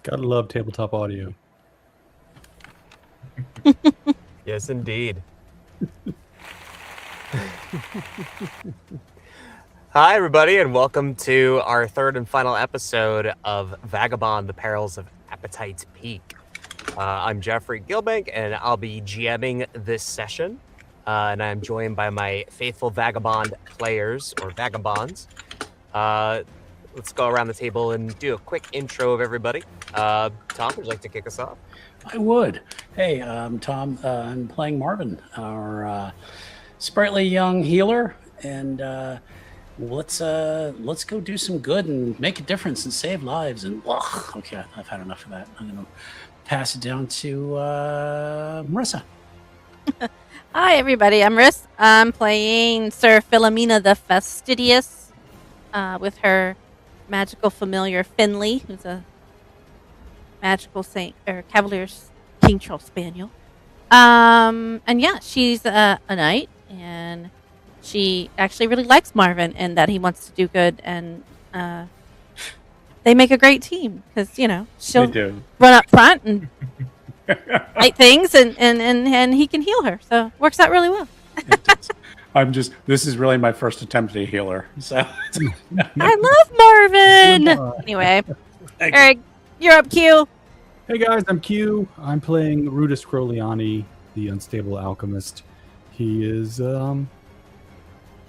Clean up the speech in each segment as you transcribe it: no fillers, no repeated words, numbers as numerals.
Gotta love tabletop audio. Yes, indeed. Hi, everybody, and welcome to our third and final episode of Vagabond, the Perils of Apatite Peak. I'm Jeffrey Gilbank, and I'll be GMing this session. And I'm joined by my faithful Vagabond players, or Vagabonds. Let's go around the table and do a quick intro of everybody. Tom, would you like to kick us off? I would. Hey, I'm Tom. I'm playing Marvin, our sprightly young healer, and let's go do some good and make a difference and save lives. And okay, I've had enough of that. I'm gonna pass it down to Marissa. Hi, everybody. I'm Riss. I'm playing Sir Philomena the Fastidious with her magical familiar Finley, who's a magical saint or Cavalier's King Charles Spaniel. And yeah, she's a knight, and she actually really likes Marvin and that he wants to do good. And they make a great team because she'll run up front and fight things, and he can heal her. So it works out really well. This is really my first attempt at a healer. So I love Marvin. Anyway, Eric, you're up, Q. Hey guys, I'm Q. I'm playing Rudis Crowleyani, the unstable alchemist. He is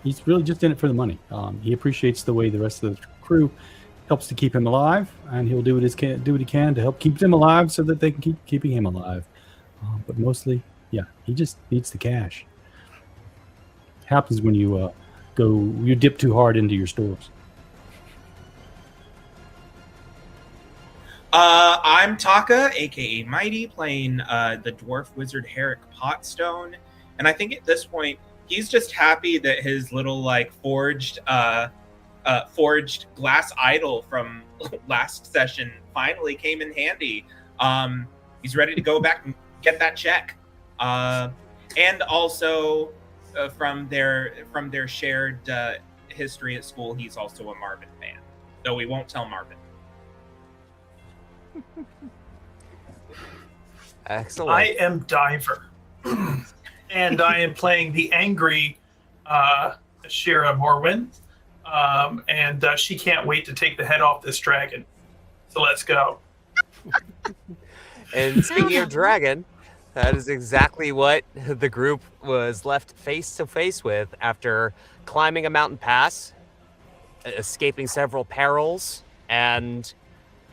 he's really just in it for the money. He appreciates the way the rest of the crew helps to keep him alive, and he'll do what he can to help keep them alive so that they can keep keeping him alive. But mostly, yeah, he just needs the cash. Happens when you dip too hard into your stores. I'm Taka, aka Mighty, playing the dwarf wizard Herrick Potstone, and I think at this point he's just happy that his little forged glass idol from last session finally came in handy. He's ready to go back and get that check, and also from their shared history at school, he's also a Marvin fan, though we won't tell Marvin. Excellent. I am Diver, and I am playing the angry Shira Morwin, and she can't wait to take the head off this dragon. So let's go. And speaking of dragon, that is exactly what the group was left face to face with after climbing a mountain pass, escaping several perils, and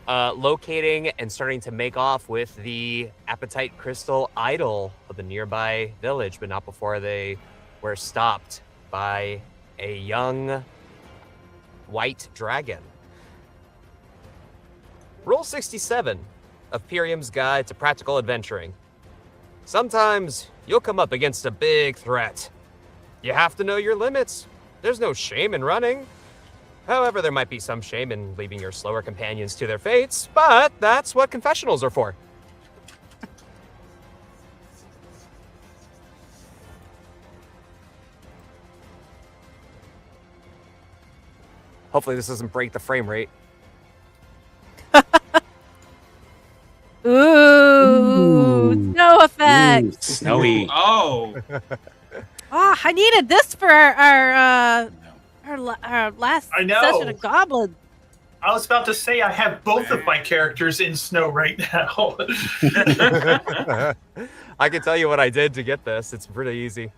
locating and starting to make off with the Apatite crystal idol of the nearby village, but not before they were stopped by a young white dragon. Roll 67 of Pyrium's Guide to Practical Adventuring. Sometimes you'll come up against a big threat. You have to know your limits. There's no shame in running. However, there might be some shame in leaving your slower companions to their fates, but that's what confessionals are for. Hopefully this doesn't break the frame rate. Ooh, snow effects. Ooh, snowy. Oh, I needed this for our last I know. session of Goblin. I was about to say I have both of my characters in snow right now. I can tell you what I did to get this. It's pretty easy.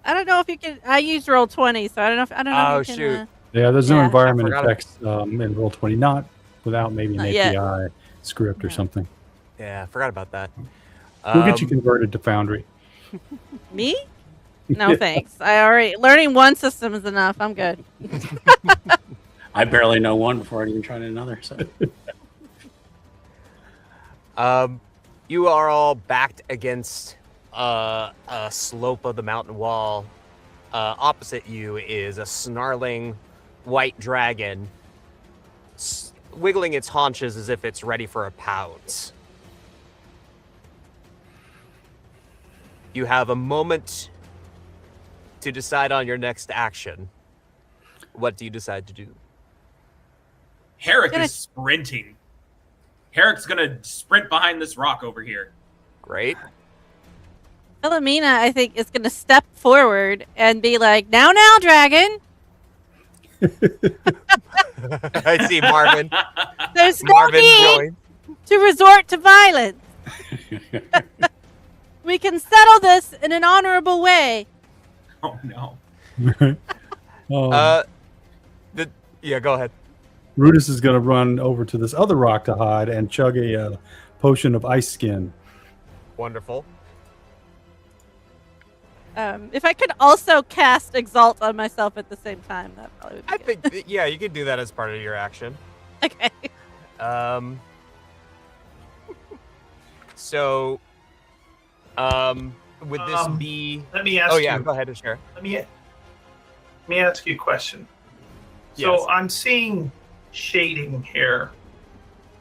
I don't know if you can. I used roll 20, so I don't know. Oh, if you can, shoot. Yeah, there's no Yeah. environment I forgot effects in Roll20, not without maybe an Not yet. API script or Yeah. something. Yeah, I forgot about that. We'll get you converted to Foundry. Me? No, thanks. I already learning one system is enough. I'm good. I barely know one before I even tried another. So You are all backed against a slope of the mountain wall. Opposite you is a snarling white dragon, wiggling its haunches as if it's ready for a pounce. You have a moment to decide on your next action. What do you decide to do? Herrick is sprinting. Herrick's gonna sprint behind this rock over here. Great. Philomena, I think, is going to step forward and be like, now, dragon. I see Marvin. There's no Marvin need joins. to resort to violence. We can settle this in an honorable way. Oh no. Yeah, go ahead. Rudis is going to run over to this other rock to hide and chug a potion of ice skin. Wonderful. If I could also cast Exalt on myself at the same time, that probably would be I good. think, yeah, you can do that as part of your action. Okay. So, would this be? Let me ask Oh yeah, you. go ahead and share. Let me ask you a question. Yes. So I'm seeing shading here,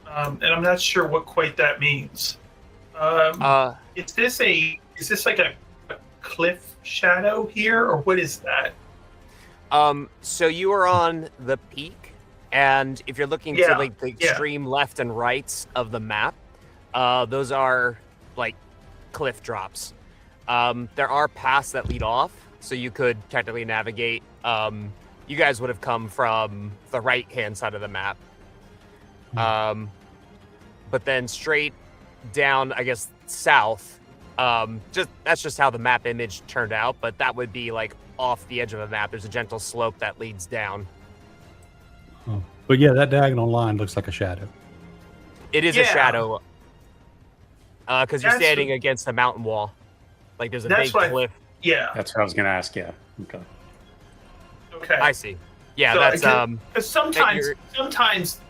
and I'm not sure what quite that means. Is this like a cliff shadow here, or what is that? So you are on the peak, and if you're looking to like the extreme left and rights of the map, those are like cliff drops. There are paths that lead off, so you could technically navigate. You guys would have come from the right-hand side of the map. But then straight down, I guess, south, that's just how the map image turned out, but that would be like off the edge of the map. There's a gentle slope that leads down. Oh. But yeah, that diagonal line looks like a shadow. It is a shadow. Because you're That's standing against a mountain wall. Like there's a That's big what- cliff. Yeah, that's what I was going to ask. Yeah. Okay. Okay. I see. Yeah, So, that's Because sometimes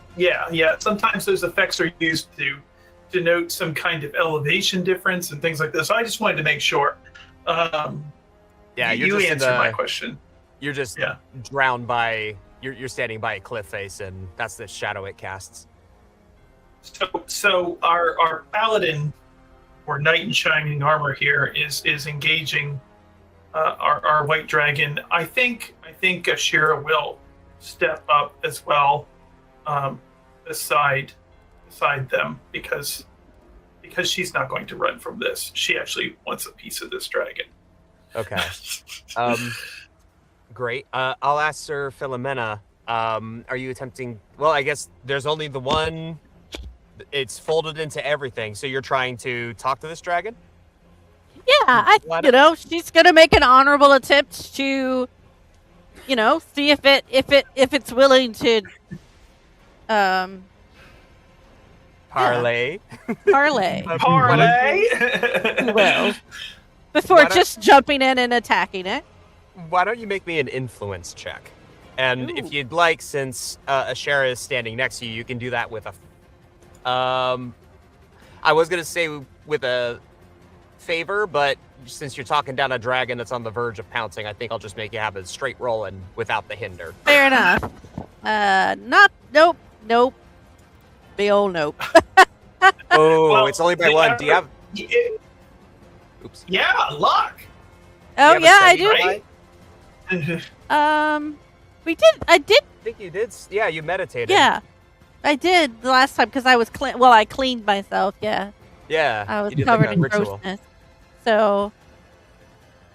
those effects are used to denote some kind of elevation difference and things like this. So I just wanted to make sure. yeah, you you're just answered my question. You're just drowned by you're standing by a cliff face, and that's the shadow it casts. So our paladin or knight in shining armor here is engaging our white dragon. I think Ashira will step up as well, beside them because she's not going to run from this. She actually wants a piece of this dragon. Okay. Great. I'll ask Sir Philomena. Are you attempting? Well, I guess there's only the one. It's folded into everything. So you're trying to talk to this dragon? Yeah, she's gonna make an honorable attempt to, see if it's willing to, Parlay. parlay. Parlay. Well, before just jumping in and attacking it. Why don't you make me an influence check? And if you'd like, since Ashera is standing next to you, you can do that with a. I was gonna say with a favor, but since you're talking down a dragon that's on the verge of pouncing, I think I'll just make you have a straight roll and without the hinder. Fair enough. Nope. Big ol' nope. Oh, Well, it's only by one. Do you have? Oops. Yeah, luck. Oh Do you have a yeah, I study do. die? I did. I think you did. Yeah, you meditated. Yeah, I did the last time because I was I cleaned myself. Yeah, Yeah. I was you did covered like a in ritual. grossness. So,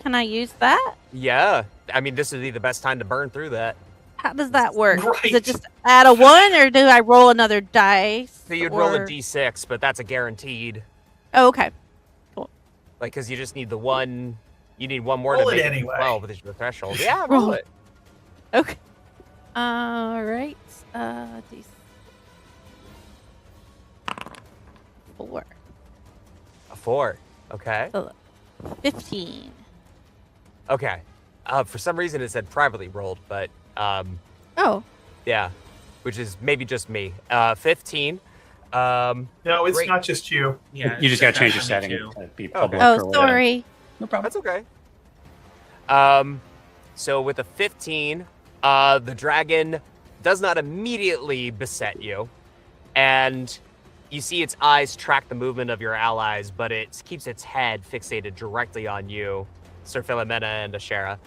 can I use that? Yeah. I mean, this would be the best time to burn through that. How does that work? Right. Does it just add a 1, or do I roll another dice? So you'd roll a or- d6, but that's a guaranteed. Oh, okay. Like, because you just need the one. You need one more Roll to it make anyway. 12, which is the threshold. Yeah, Roll roll it. it. Okay. All right. D4. A 4. Okay. 15. Okay. For some reason, it said privately rolled, but Oh. yeah, which is maybe just me. 15. No, it's Great. not just you. Yeah, You just got to change your me setting too. to be public. Oh, or whatever. sorry. No problem. That's okay. So with a 15, the dragon does not immediately beset you, and you see its eyes track the movement of your allies, but it keeps its head fixated directly on you, Sir Philomena and Ashera.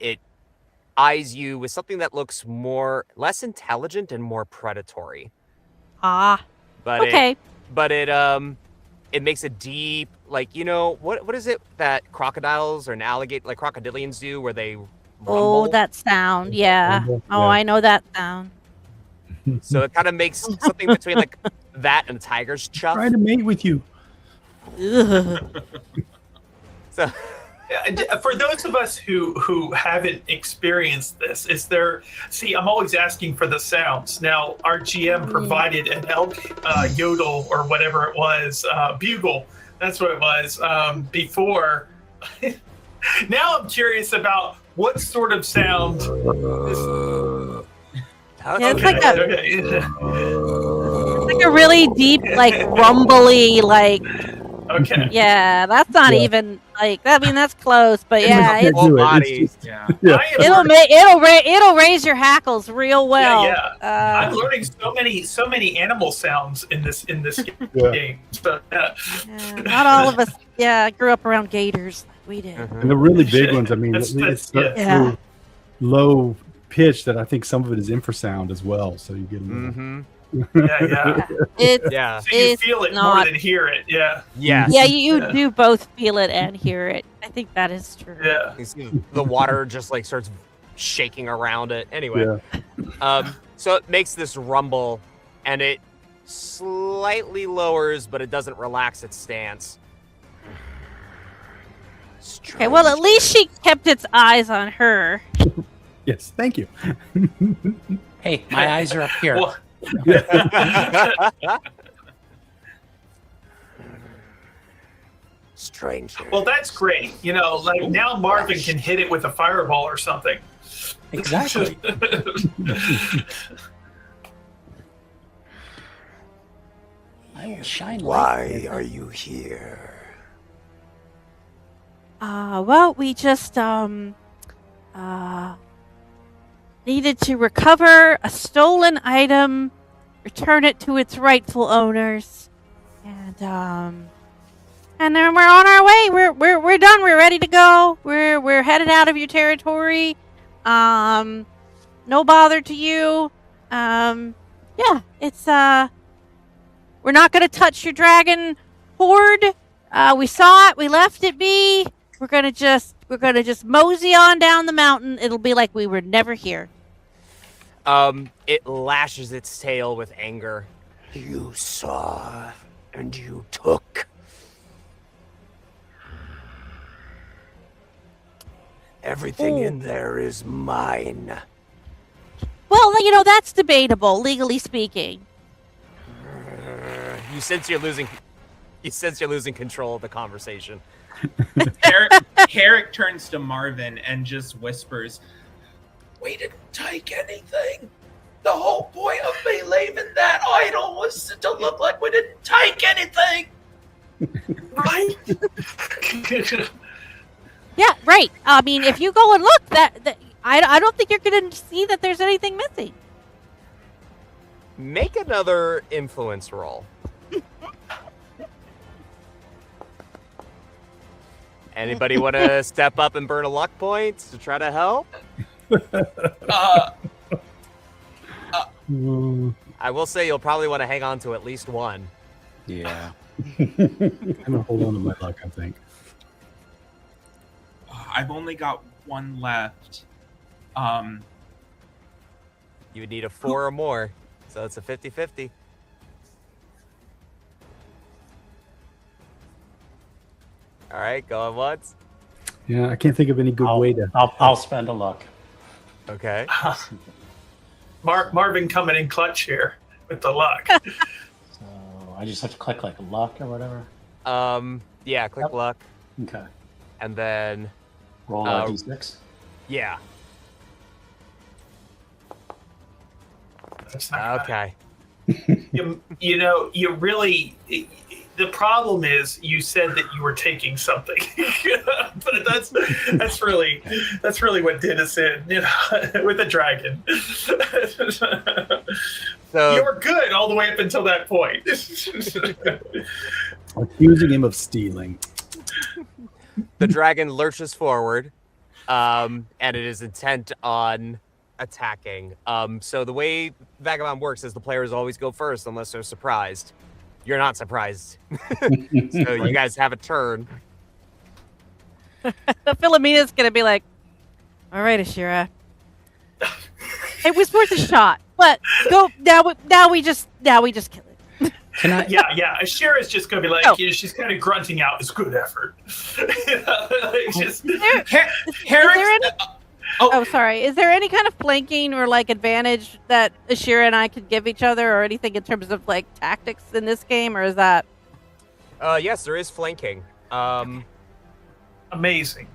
It eyes you with something that looks less intelligent and more predatory. Ah, But okay. it makes a deep, like, what is it that crocodiles or crocodilians do where they rumble? Oh, that sound. Yeah. Rumble, Oh, yeah. I know that sound. So it kind of makes something between like that and a tiger's chuff. Trying to mate with you. Ugh. So For those of us who haven't experienced this, is there? See, I'm always asking for the sounds. Now, our GM provided an elk yodel or whatever it was, bugle. That's what it was before. Now I'm curious about what sort of sound. Yeah, it's like a really deep, like rumbly, like. Okay. Yeah, that's not even like. I mean, that's close, but yeah, can't full do it. It's body. just- Yeah. Yeah. I am it'll raise your hackles real well. Yeah. I'm learning so many animal sounds in this Yeah. game. So, Yeah, not all of us. Yeah, grew up around gators like we did. Mhm. And the really big ones, I mean, That's- it's yeah. so low pitch that I think some of it is infrasound as well. So you get a little. Mhm. yeah. It's Yeah. So you It's feel it more not- than hear it. Yeah. Yes. yeah, you Yeah. do both feel it and hear it. I think that is true. Yeah. You see the water just like starts shaking around it. Anyway, Yeah. so it makes this rumble, and it slightly lowers, but it doesn't relax its stance. Okay, well, at least she kept its eyes on her. Yes. Thank you. Hey, my eyes are up here. Well, Stranger. well, that's great. Like now Marvin can hit it with a fireball or something. Exactly. I will shine light. Why are you here? Well, we just needed to recover a stolen item, return it to its rightful owners, and then we're on our way. We're done. We're ready to go. We're headed out of your territory. No bother to you. Yeah, it's we're not gonna touch your dragon horde. We saw it. We left it be. We're gonna just mosey on down the mountain. It'll be like we were never here. It lashes its tail with anger. You saw and you took. Everything in there is mine. Well, that's debatable, legally speaking. You sense you're losing control of the conversation. Herrick turns to Marvin and just whispers, "We didn't take anything. The whole point of me leaving that idol was to look like we didn't take anything." Right? Yeah, right. I mean, if you go and look, I don't think you're going to see that there's anything missing. Make another influence roll. Anybody want to step up and burn a luck point to try to help? I will say you'll probably want to hang on to at least one. Yeah. I'm gonna hold on to my luck, I think. I've only got one left. You would need a 4 or more, so it's a 50-50. All right, going once. Yeah, I can't think of any good way to. I'll spend a luck. Okay. Marvin coming in clutch here with the luck. So I just have to click like luck or whatever. Yeah, click Yep. luck, Okay. and then Roll a d6. yeah. That's not Okay. you really. The problem is you said that you were taking something, but that's really what did us in, with the dragon. So You were good all the way up until that point. Accusing him of stealing. the dragon lurches forward, and it is intent on attacking. So the way Vagabond works is the players always go first unless they're surprised. You're not surprised. So you guys have a turn. Philomena's gonna be like, "All right, Ashira, it was worth a shot, but go now. We just kill it." Can I? Yeah. Ashira's just gonna be like, Oh. she's kind of grunting out, "It's good effort." Just, Oh, sorry. Is there any kind of flanking or like advantage that Ashira and I could give each other, or anything in terms of like tactics in this game, or is that? Yes, there is flanking. amazing.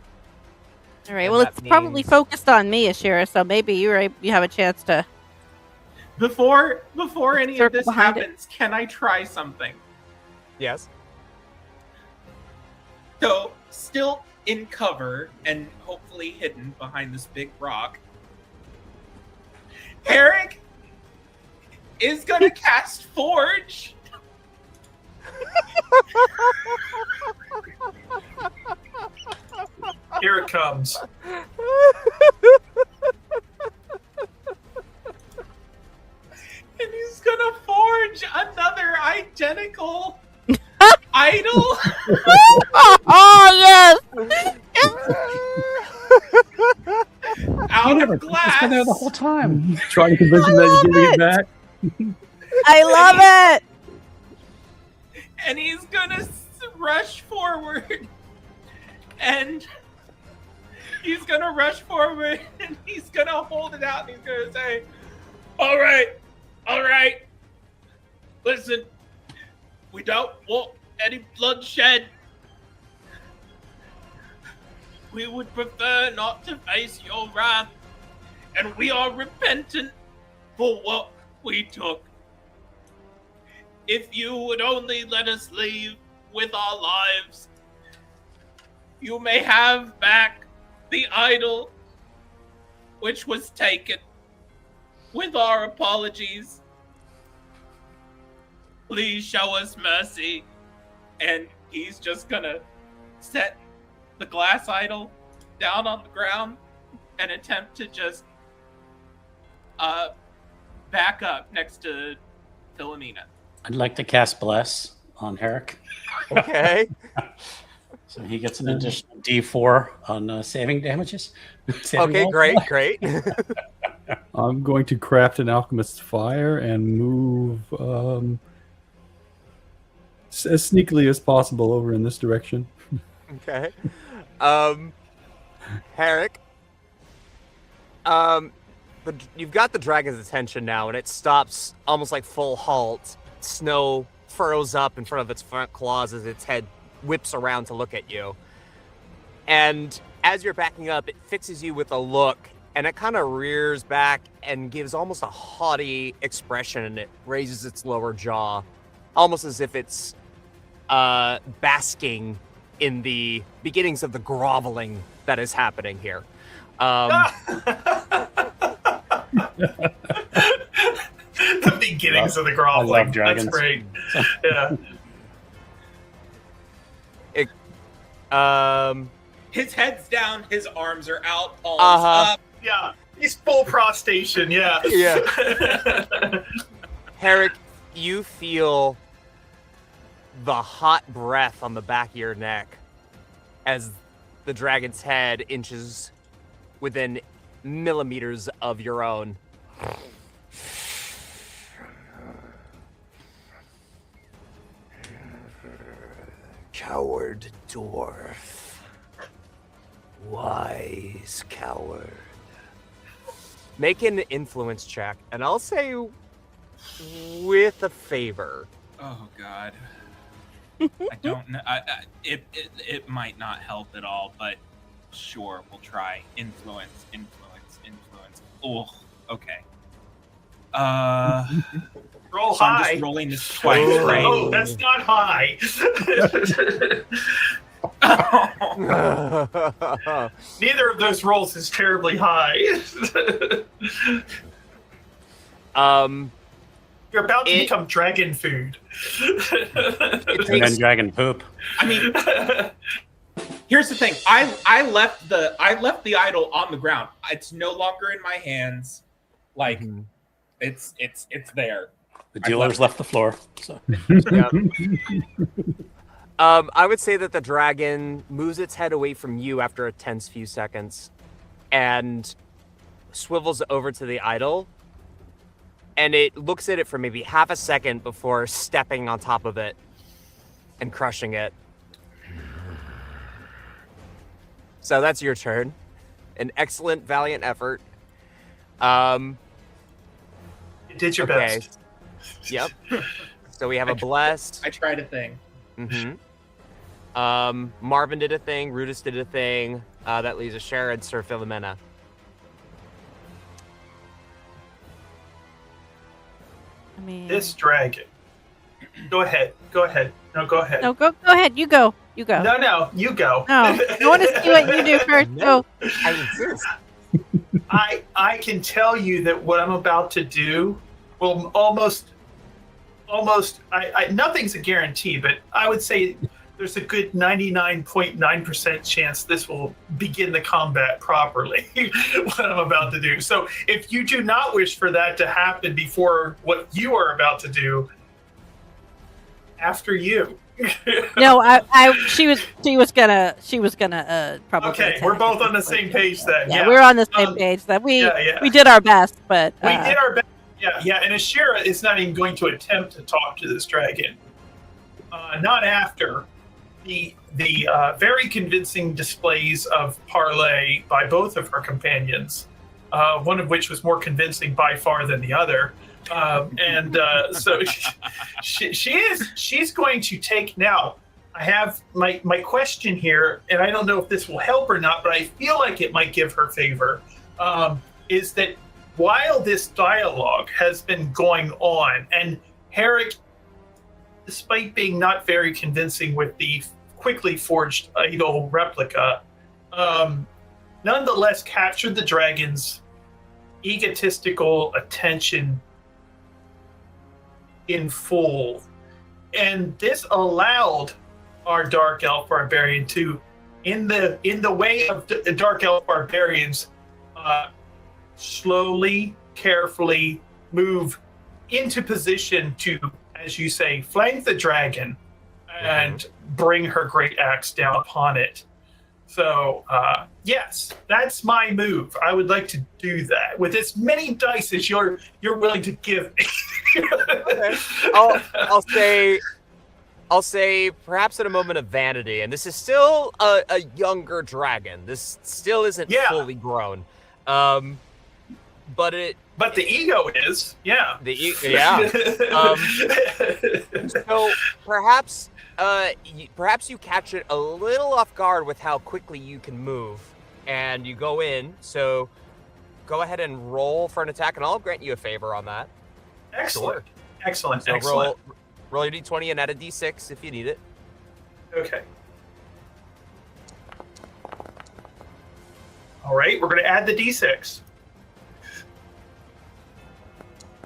All right. And Well, that it's probably means- focused on me, Ashira. So maybe you have a chance to. Before any of Circle this behind it. happens, can I try something? Yes. So, still in cover and hopefully hidden behind this big rock, Eric is gonna cast Forge. Here it comes. And he's gonna forge another identical idol. Oh yes! Out of It's glass. been there the whole time. Trying to convince him that you're giving it back. I love it. And he's gonna rush forward. And he's gonna rush forward and he's gonna hold it out and he's gonna say, all right. Listen, we don't want any bloodshed. We would prefer not to face your wrath, and we are repentant for what we took. If you would only let us leave with our lives, you may have back the idol which was taken. With our apologies, please show us mercy. And he's just gonna set the glass idol down on the ground and attempt to just back up next to Philomena. I'd like to cast Bless on Herrick, Okay. so he gets an additional D4 on saving damages. Saving Okay, rolls. great. I'm going to craft an alchemist's fire and move as sneakily as possible over in this direction. Okay. Herrick. You've got the dragon's attention now, and it stops almost like full halt. Snow furrows up in front of its front claws as its head whips around to look at you. And as you're backing up, it fixes you with a look, and it kind of rears back and gives almost a haughty expression, and it raises its lower jaw, almost as if it's basking in the beginnings of the groveling that is happening here. The beginnings of the groveling. I love dragons. That's great. Yeah. His head's down, his arms are out, palms Uh-huh. up. Yeah. He's full prostration. Yeah. Yeah. Herrick, you feel the hot breath on the back of your neck as the dragon's head inches within millimeters of your own. Coward dwarf. Wise coward. Make an influence check, and I'll say with a favor. Oh God. I don't know. It might not help at all, but sure, we'll try. Influence. Oh, okay. Roll So I'm high. just rolling this twice, Oh. right? Oh, that's not high. Neither of those rolls is terribly high. You're about to It- become dragon food. It And takes then dragon poop. I mean, Here's the thing. I left the idol on the ground. It's no longer in my hands. Like it's there. The dealer's left the floor. So. Yep. I would say that the dragon moves its head away from you after a tense few seconds and swivels over to the idol, and it looks at it for maybe half a second before stepping on top of it and crushing it. So that's your turn. An excellent, valiant effort. You did your best. Yep. So we have a blessed. I tried a thing. Marvin did a thing. Rudis did a thing. That leaves Ashera and Sir Philomena. I mean, This dragon. Go ahead. No, go ahead. No, go ahead. You go. You go. No, you go. No, I want to see what you do first. No. Go. I insist. I can tell you that what I'm about to do will almost nothing's a guarantee, but I would say there's a good 99.9% chance this will begin the combat properly, what I'm about to do. So if you do not wish for that to happen before what you are about to do, after you. No, she was gonna probably. Okay, attack we're both at on the this same point. page then. Yeah, we're on the same page. That we did our best, but We did our best. Yeah, and Ashera is not even going to attempt to talk to this dragon. Not after the very convincing displays of parley by both of her companions, one of which was more convincing by far than the other. So she's going to take now. I have my question here, and I don't know if this will help or not, but I feel like it might give her favor. Is that while this dialogue has been going on, and Herrick, despite being not very convincing with the quickly forged idol replica, nonetheless captured the dragon's egotistical attention in full. And this allowed our Dark Elf Barbarian to, in the way of Dark Elf Barbarians, slowly, carefully move into position to, as you say, flank the dragon and bring her great axe down upon it. So, yes, that's my move. I would like to do that with as many dice as you're willing to give me. Okay. I'll say perhaps in a moment of vanity, and this is still a younger dragon. This still isn't fully grown. But the ego is, yeah. So perhaps you catch it a little off guard with how quickly you can move, and you go in. So go ahead and roll for an attack, and I'll grant you a favor on that. Excellent. Sure. Excellent. So Excellent. Roll your d20 and add a d6 if you need it. Okay. All right, we're going to add the d6.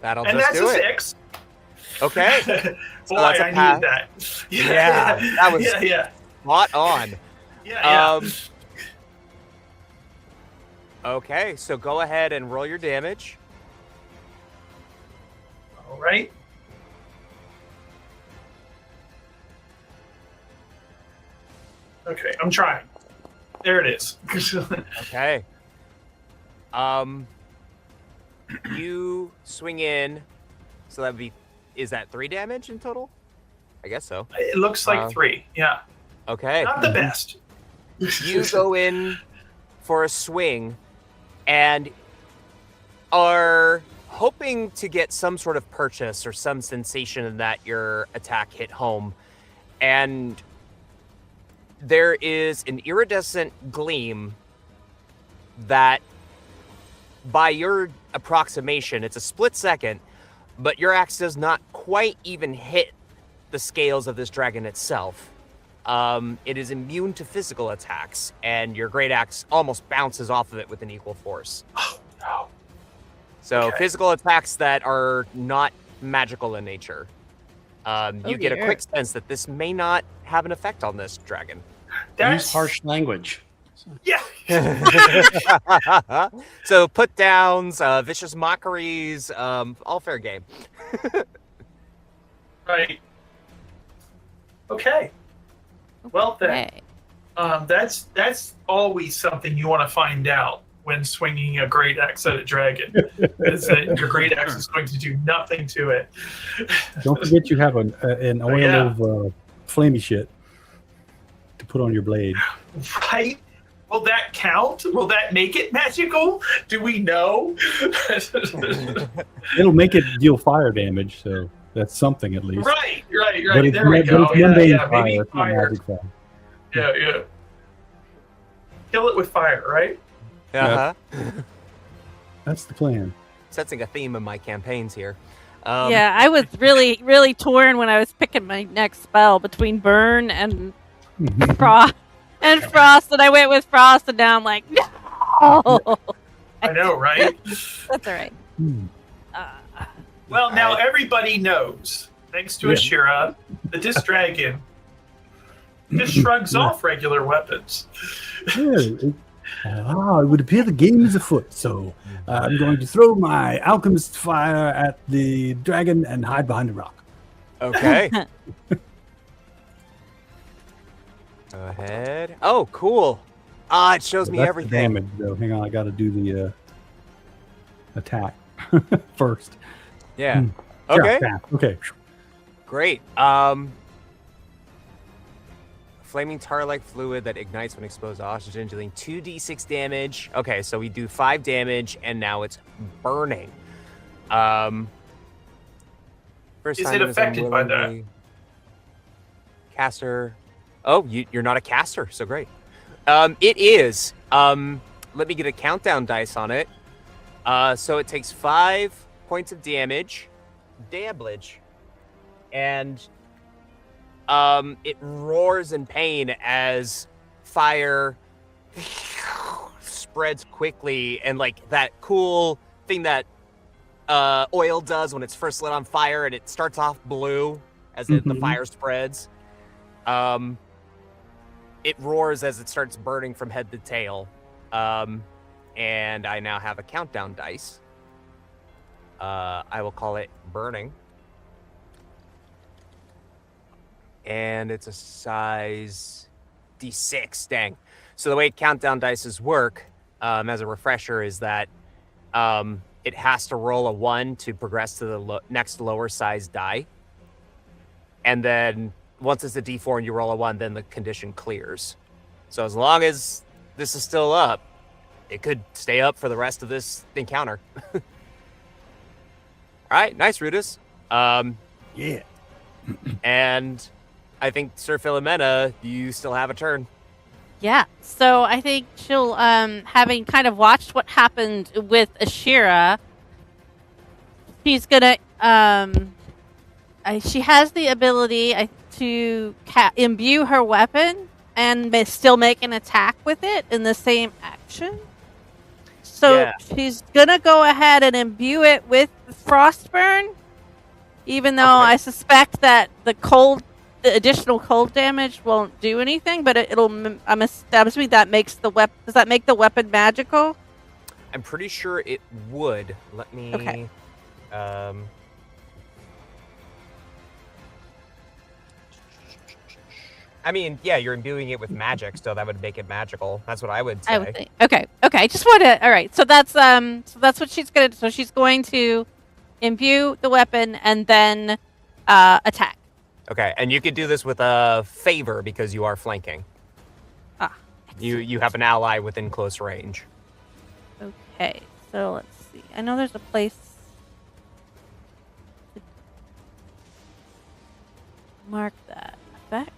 That'll And just that's do a it. 6. Okay. Boy, that's a I pass. needed that. Yeah, that was spot on. Yeah. Okay, so go ahead and roll your damage. All right. Okay, I'm trying. There it is. Okay. You swing in, so that would be, is that 3 damage in total? I guess so. It looks like 3, yeah. Okay. Not the best. You go in for a swing and are hoping to get some sort of purchase or some sensation that your attack hit home. And there is an iridescent gleam that, by your approximation, it's a split second, but your axe does not quite even hit the scales of this dragon itself. It is immune to physical attacks, and your great axe almost bounces off of it with an equal force. Oh, no. So Okay. physical attacks that are not magical in nature. You get a dear. quick sense that this may not have an effect on this dragon. Use harsh language. Yeah. So put downs, vicious mockeries, all fair game. Right. Okay. Well then, Okay. that's always something you want to find out when swinging a great axe at a dragon. Is that your great axe is going to do nothing to it. Don't forget you have an oil Yeah. of flamey shit to put on your blade. Right? Will that count? Will that make it magical? Do we know? It'll make it deal fire damage, so that's something at least. Right. But it's, There we but go. it's mundane Yeah, fire. maybe It's not fire. magic fire. Yeah. Kill it with fire, right? Uh-huh. That's the plan. Sensing a theme in my campaigns here. Yeah, I was really, really torn when I was picking my next spell between burn and frost. And I went with frost, and now I'm like, no. I know, right? That's all right. Hmm. Well, now everybody knows, thanks to Yeah. Ashira, that this dragon just shrugs off regular weapons. It would appear the game is afoot, so I'm going to throw my alchemist fire at the dragon and hide behind a rock. Okay. Go ahead. Oh, cool. It shows me That's the everything. damage, though. Hang on, I got to do the attack first. Yeah. Hmm. Okay. Yeah, okay. Great. Flaming tar-like fluid that ignites when exposed to oxygen, dealing 2d6 damage. Okay, so we do 5 damage, and now it's burning. First Is time it I'm affected by that? willingly- Caster. Oh, you're not a caster, so great. It is. Let me get a countdown dice on it. So it takes 5 points of damage, and it roars in pain as fire spreads quickly, and like that cool thing that oil does when it's first lit on fire, and it starts off blue as the fire spreads. It roars as it starts burning from head to tail. And I now have a countdown dice. I will call it burning. And it's a size D6. Dang. So the way countdown dices work, as a refresher, is that it has to roll a 1 to progress to the next lower size die. And then once it's a D4 and you roll a 1, then the condition clears. So as long as this is still up, it could stay up for the rest of this encounter. All right, nice, Rudis. Yeah. And I think Sir Philomena, you still have a turn. Yeah. So I think she'll, having kind of watched what happened with Ashira, she's gonna, she has the ability to imbue her weapon and still make an attack with it in the same action. So she's gonna go ahead and imbue it with Frostburn, even though I suspect that the additional cold damage won't do anything. But I'm assuming that makes the weapon. Does that make the weapon magical? I'm pretty sure it would. Let me. Okay. I mean, yeah, you're imbuing it with magic, so that would make it magical. That's what I would say. I would think. Okay. I just want to. All right. So that's what she's gonna. So she's going to imbue the weapon and then attack. Okay, and you could do this with a favor because you are flanking. You have an ally within close range. Okay. So let's see. I know there's a place. To mark that effect.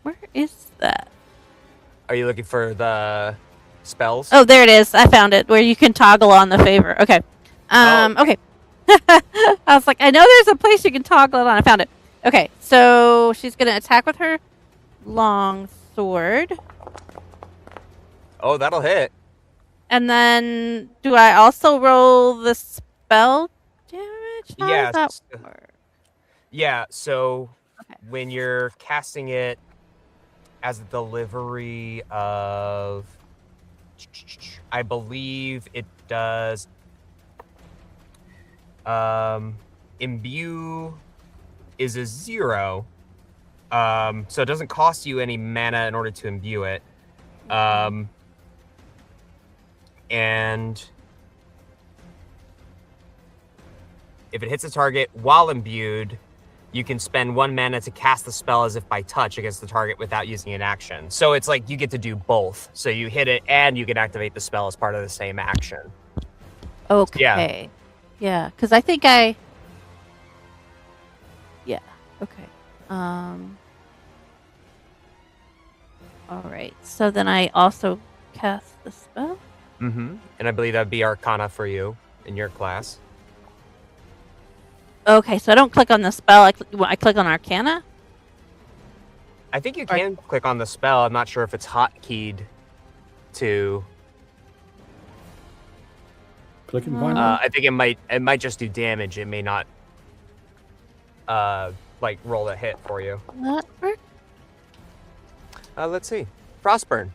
Where is that? Are you looking for the spells? Oh, there it is. I found it. Where you can toggle on the favor. Okay. Okay. I was like, I know there's a place you can toggle it on. I found it. Okay. So she's gonna attack with her long sword. Oh, that'll hit. And then, do I also roll the spell damage? How Yes. does that work? Yeah, so Okay. when you're casting it as a delivery of, I believe it does imbue is a 0. So it doesn't cost you any mana in order to imbue it. And if it hits a target while imbued, you can spend 1 mana to cast the spell as if by touch against the target without using an action. So it's like you get to do both. So you hit it and you can activate the spell as part of the same action. Okay. Yeah, because I think I... Yeah, okay. Alright, so then I also cast the spell? Mm-hmm. And I believe that'd be Arcana for you in your class. Okay, so I don't click on the spell, I click on Arcana? I think you can click on the spell. I'm not sure if it's hotkeyed to... Click and find I think it might just do damage. It may not like roll a hit for you. That work? Let's see. Frostburn.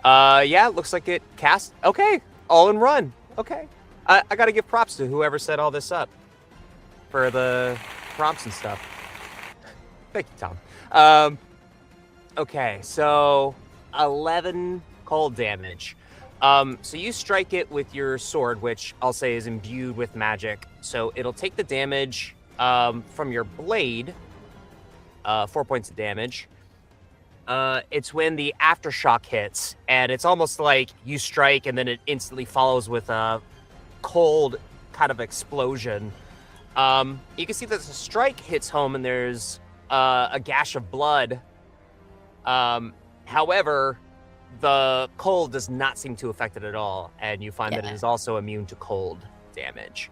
Yeah, it looks like it cast. Okay, all in run. Okay. I gotta give props to whoever set all this up for the prompts and stuff. Thank you, Tom. Okay, so 11 cold damage. So you strike it with your sword, which I'll say is imbued with magic. So it'll take the damage from your blade, 4 points of damage. It's when the aftershock hits, and it's almost like you strike and then it instantly follows with a cold kind of explosion. You can see that the strike hits home and there's a gash of blood. However, the cold does not seem to affect it at all, and you find that it is also immune to cold damage.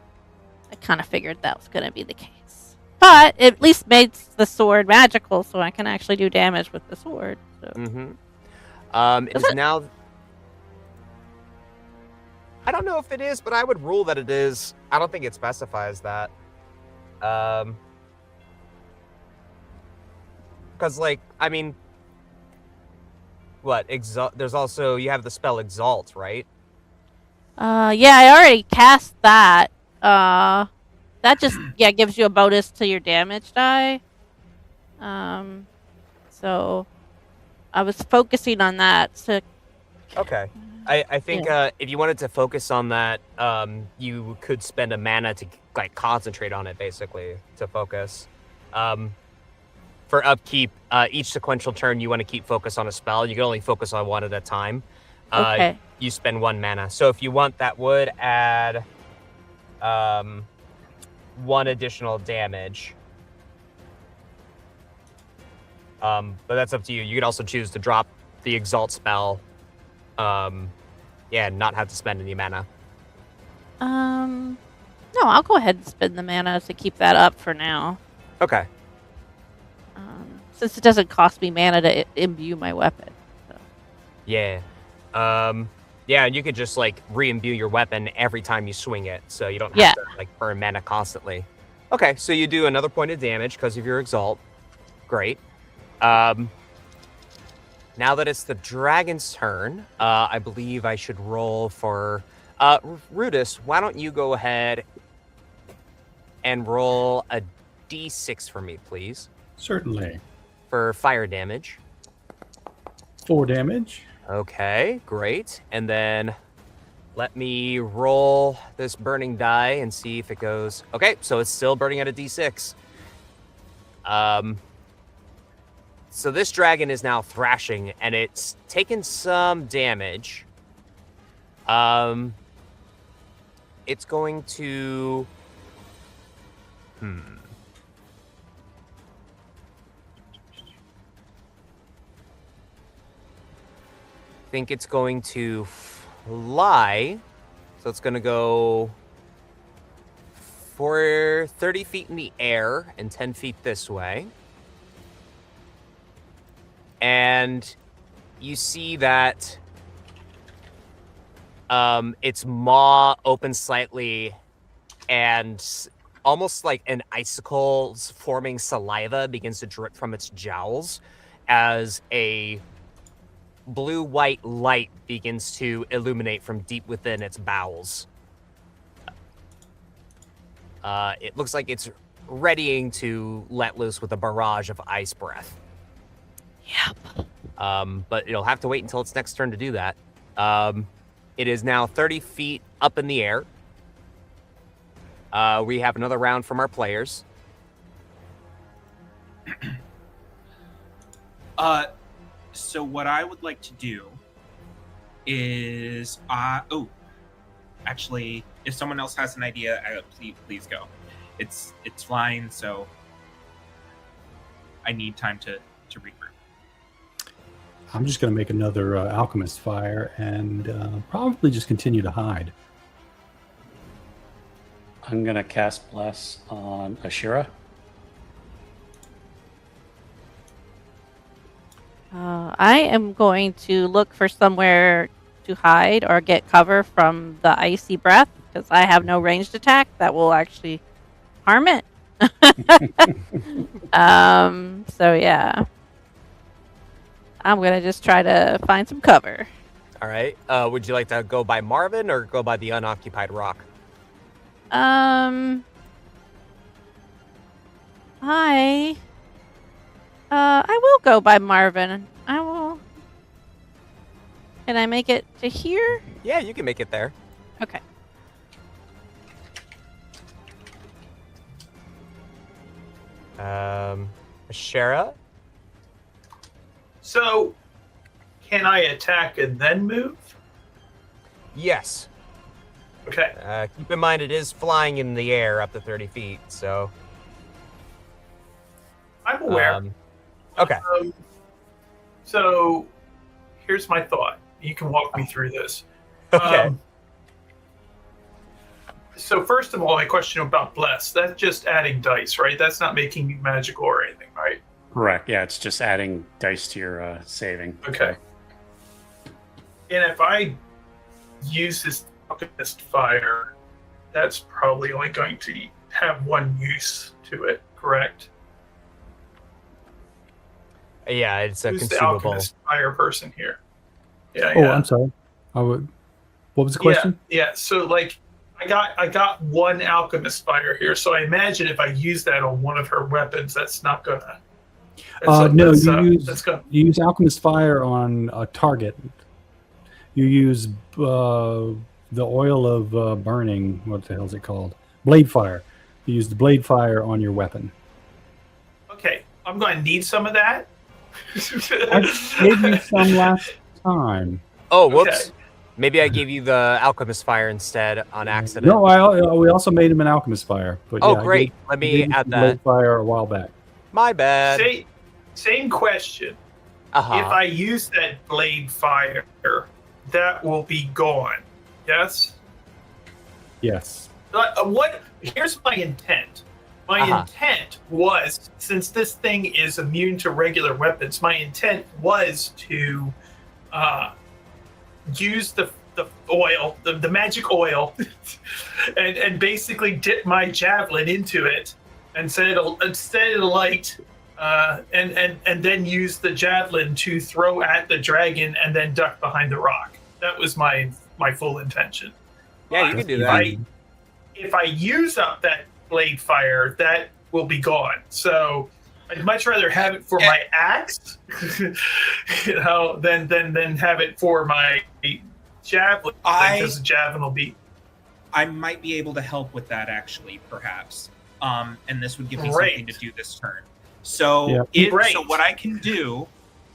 I kind of figured that was going to be the case. But it at least makes the sword magical, so I can actually do damage with the sword. So. Mm-hmm. It is now... I don't know if it is, but I would rule that it is. I don't think it specifies that. Because, like, I mean... What? There's also... You have the spell Exalt, right? Yeah, I already cast that. That just, gives you a bonus to your damage die. So... I was focusing on that. So... Okay. I think if you wanted to focus on that, you could spend a mana to like concentrate on it, basically, to focus. For upkeep, each sequential turn you want to keep focus on a spell. You can only focus on one at a time. Okay. You spend 1 mana. So if you want, that would add 1 additional damage. But that's up to you. You could also choose to drop the Exalt spell. Not have to spend any mana. No, I'll go ahead and spend the mana to keep that up for now. Okay. Since it doesn't cost me mana to imbue my weapon. So. Yeah. And you could just like re-imbue your weapon every time you swing it, so you don't have to like burn mana constantly. Okay, so you do another point of damage because of your Exalt. Great. Now that it's the dragon's turn, I believe I should roll for... Rudis, why don't you go ahead and roll a d6 for me, please? Certainly. For fire damage. 4 damage. Okay, great. And then let me roll this burning die and see if it goes... Okay, so it's still burning at a d6. So this dragon is now thrashing, and it's taken some damage. It's going to... I think it's going to fly. So it's going to go for 30 feet in the air and 10 feet this way. And you see that its maw opens slightly, and almost like an icicle's forming saliva begins to drip from its jowls as a blue-white light begins to illuminate from deep within its bowels. It looks like it's readying to let loose with a barrage of ice breath. Yep. But it'll have to wait until its next turn to do that. It is now 30 feet up in the air. We have another round from our players. So what I would like to do is, actually, if someone else has an idea, please go. It's flying, so I need time to regroup. I'm just going to make another alchemist fire and probably just continue to hide. I'm going to cast Bless on Ashira. I am going to look for somewhere to hide or get cover from the icy breath because I have no ranged attack that will actually harm it. So yeah, I'm gonna just try to find some cover. All right. Would you like to go by Marvin or go by the unoccupied rock? I will go by Marvin. I will. Can I make it to here? Yeah, you can make it there. Okay. Shara? So, can I attack and then move? Yes. Okay. Keep in mind it is flying in the air up to 30 feet, so... I'm aware. Okay. So, here's my thought. You can walk me through this. Okay. So first of all, my question about Bless, that's just adding dice, right? That's not making you magical or anything, right? Correct. Yeah, it's just adding dice to your saving. Okay. And if I use this alchemist fire, that's probably only going to have one use to it, correct? Yeah, it's a Who's the consumable. alchemist fire person here? Yeah, Oh, yeah. I'm sorry. What was the question? Yeah. So like, I got one alchemist fire here. So I imagine if I use that on one of her weapons, that's not gonna. No, you use alchemist fire on a target. You use the oil of burning. What the hell is it called? Blade fire. You use the blade fire on your weapon. Okay, I'm going to need some of that. I gave you some last time. Oh, whoops. Okay. Maybe I gave you the alchemist fire instead on accident. No, we also made him an alchemist fire. But Oh, yeah, great. Let me gave you add some that. blade fire a while back. My bad. Same question. Uh-huh. If I use that blade fire, that will be gone. Yes. Yes. Here's my intent. My intent was, since this thing is immune to regular weapons, my intent was to use the oil, the magic oil, and basically dip my javelin into it and set it alight, and then use the javelin to throw at the dragon and then duck behind the rock. That was my full intention. Yeah, you can do that. If I use up that blade fire, that will be gone. So I'd much rather have it for my axe, than have it for my javelin, because the javelin will be. I might be able to help with that, actually, perhaps. And this would give me something to do this turn. So, so what I can do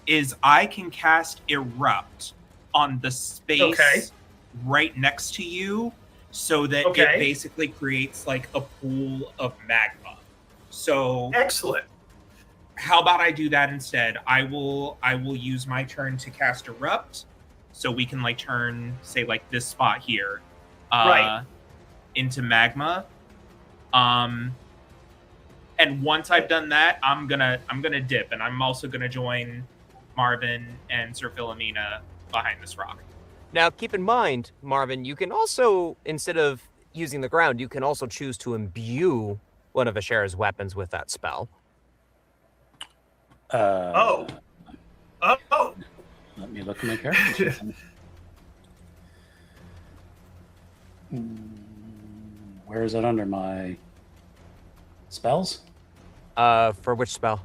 is I can cast Erupt on the space right next to you, so that it basically creates like a pool of magma. So excellent. How about I do that instead? I will use my turn to cast Erupt, so we can like turn, say, like this spot here, into magma. And once I've done that, I'm gonna dip, and I'm also gonna join Marvin and Sir Philomena behind this rock. Now, keep in mind, Marvin, you can also, instead of using the ground, you can also choose to imbue one of Ashera's weapons with that spell. Oh. Let me look at my character. Where is it under my spells? For which spell?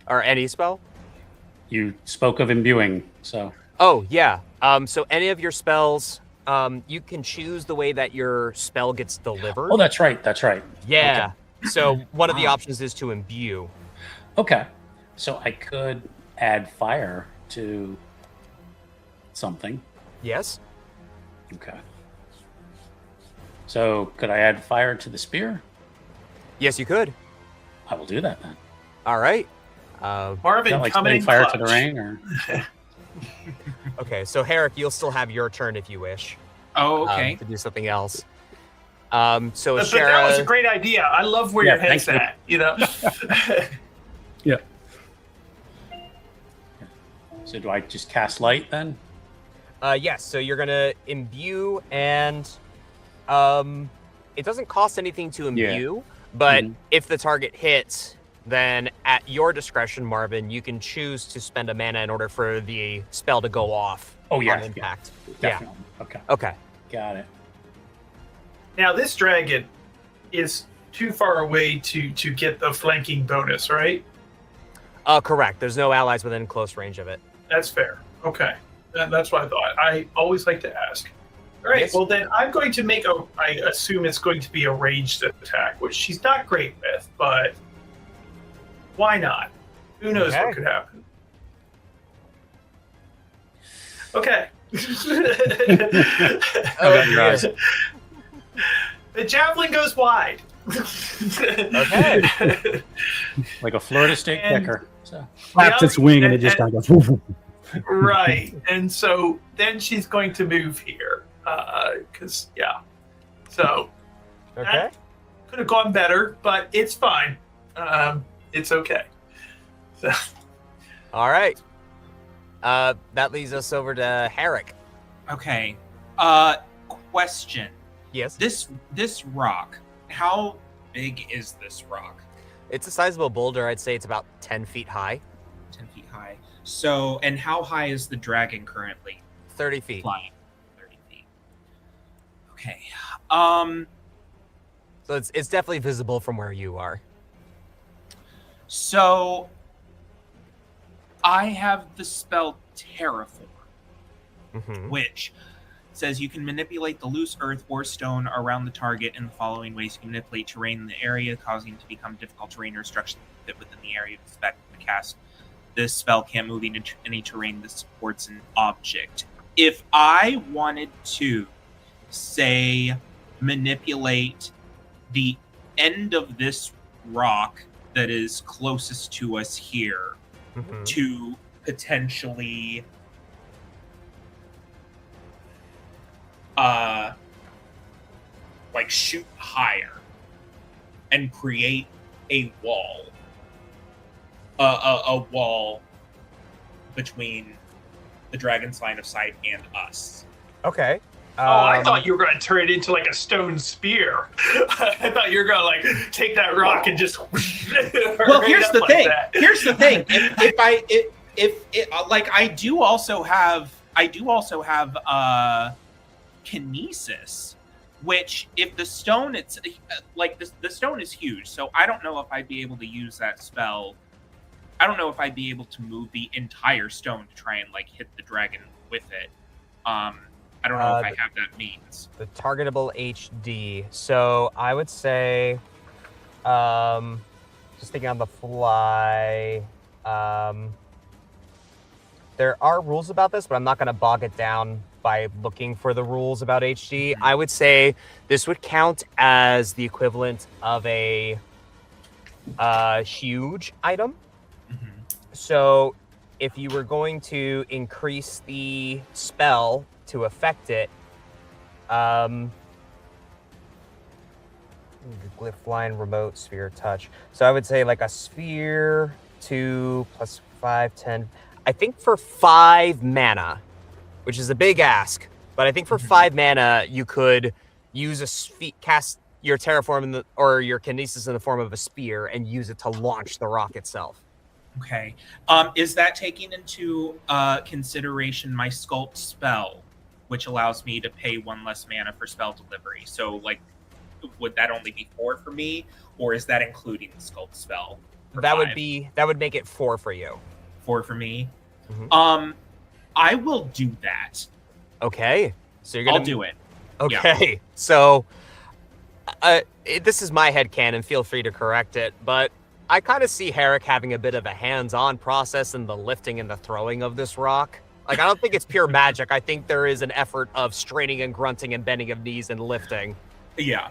Or any spell? You spoke of imbuing, so. Oh, yeah. So any of your spells, you can choose the way that your spell gets delivered. Oh, that's right. That's right. Yeah. Okay. So one of the options is to imbue. Okay. So I could add fire to something. Yes. Okay. So could I add fire to the spear? Yes, you could. I will do that then. All right. Marvin, Like coming in fire clutch. to the ring, or Okay, so Herrick, you'll still have your turn if you wish. Oh, okay. To do something else. So But that was a Ashera, great idea. I love where Yeah, your head's thank at. You know. Yeah. so do I just cast light then? yes. So you're gonna imbue, and it doesn't cost anything to imbue, but if the target hits, then at your discretion, Marvin, you can choose to spend a mana in order for the spell to go off. Oh, yeah, on impact. Definitely. Okay. Okay. Got it. Now this dragon is too far away to get the flanking bonus, right? Correct. There's no allies within close range of it. That's fair. Okay. That's what I thought. I always like to ask. All right. Yes. Well, then I'm going to make I assume it's going to be a ranged attack, which she's not great with, but why not? Who knows what could happen? Okay. Oh, The javelin goes wide. Okay. Like a Florida State And- kicker. So. Flaps its wing and it just kind of goes. Woof, woof. Right. And so then she's going to move here. Because, yeah. So Okay. could have gone better, but it's fine. It's okay. So, All right. That leads us over to Herrick. Okay. Question. Yes. This rock. How big is this rock? It's a sizable boulder. I'd say it's about 10 feet high. 10 feet high. So, and how high is the dragon currently 30 feet. flying? 30 feet. Okay. So it's definitely visible from where you are. So I have the spell Terraform, Mm-hmm. which says you can manipulate the loose earth or stone around the target in the following ways. You can manipulate terrain in the area, causing it to become difficult terrain or structures that fit within the area of the spec to cast. This spell can't move in any terrain that supports an object. If I wanted to, say, manipulate the end of this rock that is closest to us here Mm-hmm. to potentially like shoot higher and create a wall, a wall between the dragon's line of sight and us. Okay. I thought you were going to turn it into like a stone spear. I thought you were going to like take that rock and just. Well, here's the thing. Here's the thing. If I do also have kinesis, which if the stone, it's like the stone is huge, so I don't know if I'd be able to use that spell. I don't know if I'd be able to move the entire stone to try and like hit the dragon with it. I don't know if I have that means. The targetable HD. So I would say, just thinking on the fly, there are rules about this, but I'm not going to bog it down by looking for the rules about HD. I would say this would count as the equivalent of a huge item. So if you were going to increase the spell to affect it, glyph line, remote, sphere, touch. So I would say like a sphere 2 + 5, 10. I think for 5 mana, which is a big ask. But I think for 5 mana, you could use cast your terraform or your kinesis in the form of a spear and use it to launch the rock itself. Okay. Is that taking into consideration my sculpt spell, which allows me to pay 1 less mana for spell delivery? So, like, would that only be 4 for me, or is that including the sculpt spell? That would make it 4 for you. 4 for me. Mm-hmm. I will do that. Okay. So you're gonna. I'll do it. Okay. Yeah. So, this is my headcanon. Feel free to correct it, but I kind of see Herrick having a bit of a hands-on process in the lifting and the throwing of this rock. Like, I don't think it's pure magic. I think there is an effort of straining and grunting and bending of knees and lifting. Yeah.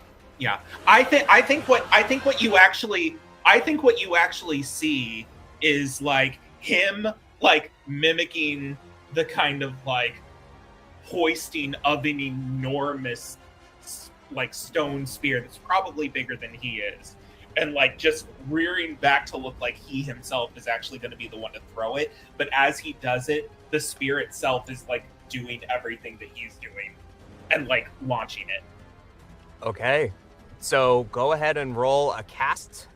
I think what you actually see is like him like mimicking the kind of like hoisting of an enormous like stone spear that's probably bigger than he is, and like just rearing back to look like he himself is actually going to be the one to throw it. But as he does it, the spear itself is like doing everything that he's doing and like launching it. Okay. So go ahead and roll a cast.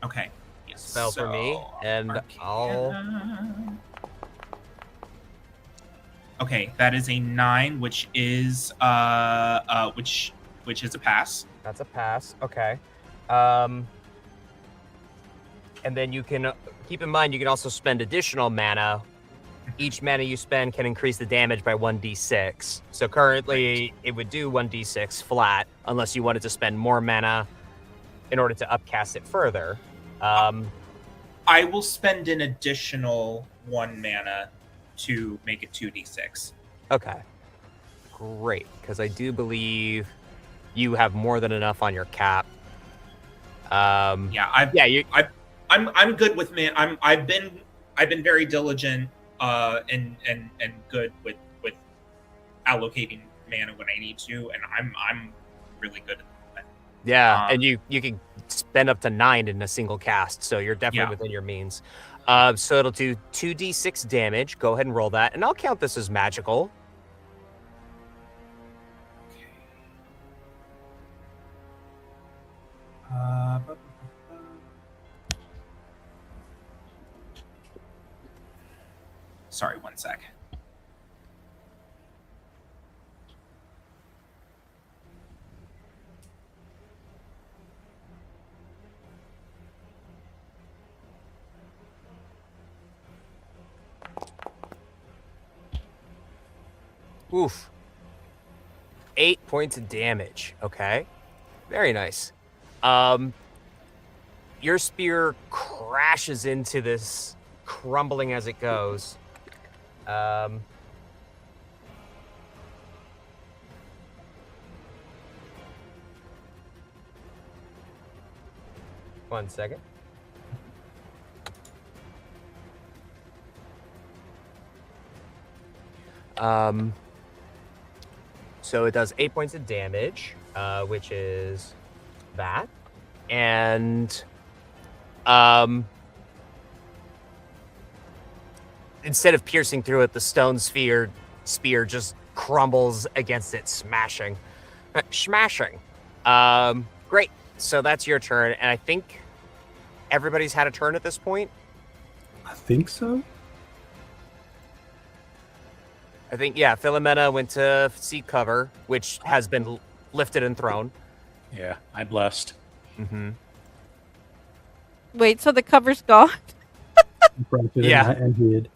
Okay. Spell for me, and I'll. Okay, that is a 9, which is which is a pass. That's a pass. Okay. And then you can keep in mind you can also spend additional mana. Each mana you spend can increase the damage by 1d6. So currently it would do 1d6 flat unless you wanted to spend more mana in order to upcast it further. I will spend an additional 1 mana to make it 2d6. Okay. Great, because I do believe you have more than enough on your cap. I'm good with man. I've been very diligent and good with allocating mana when I need to, and I'm really good at that. Yeah, and you can spend up to 9 in a single cast, so you're definitely within your means. So it'll do 2d6 damage. Go ahead and roll that, and I'll count this as magical. Sorry, 1 sec. Oof. 8 points of damage. Okay. Very nice. Your spear crashes into this, crumbling as it goes. 1 second. So it does 8 points of damage, which is that. And instead of piercing through it, the stone spear just crumbles against it, smashing. Great. So that's your turn, and I think everybody's had a turn at this point. I think so. I think, yeah, Philomena went to seek cover, which has been lifted and thrown. Yeah, I blessed. Mm-hmm. Wait, so the cover's gone? Yeah. And hid.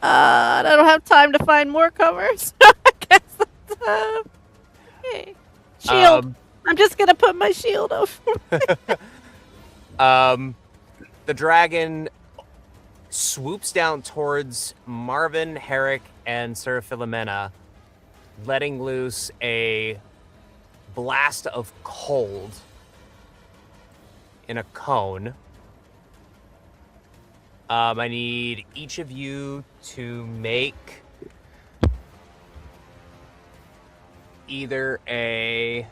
I don't have time to find more covers. I guess that's, okay. Shield. I'm just going to put my shield over. The dragon swoops down towards Marvin, Herrick, and Sir Philomena, letting loose a blast of cold in a cone. I need each of you to make either a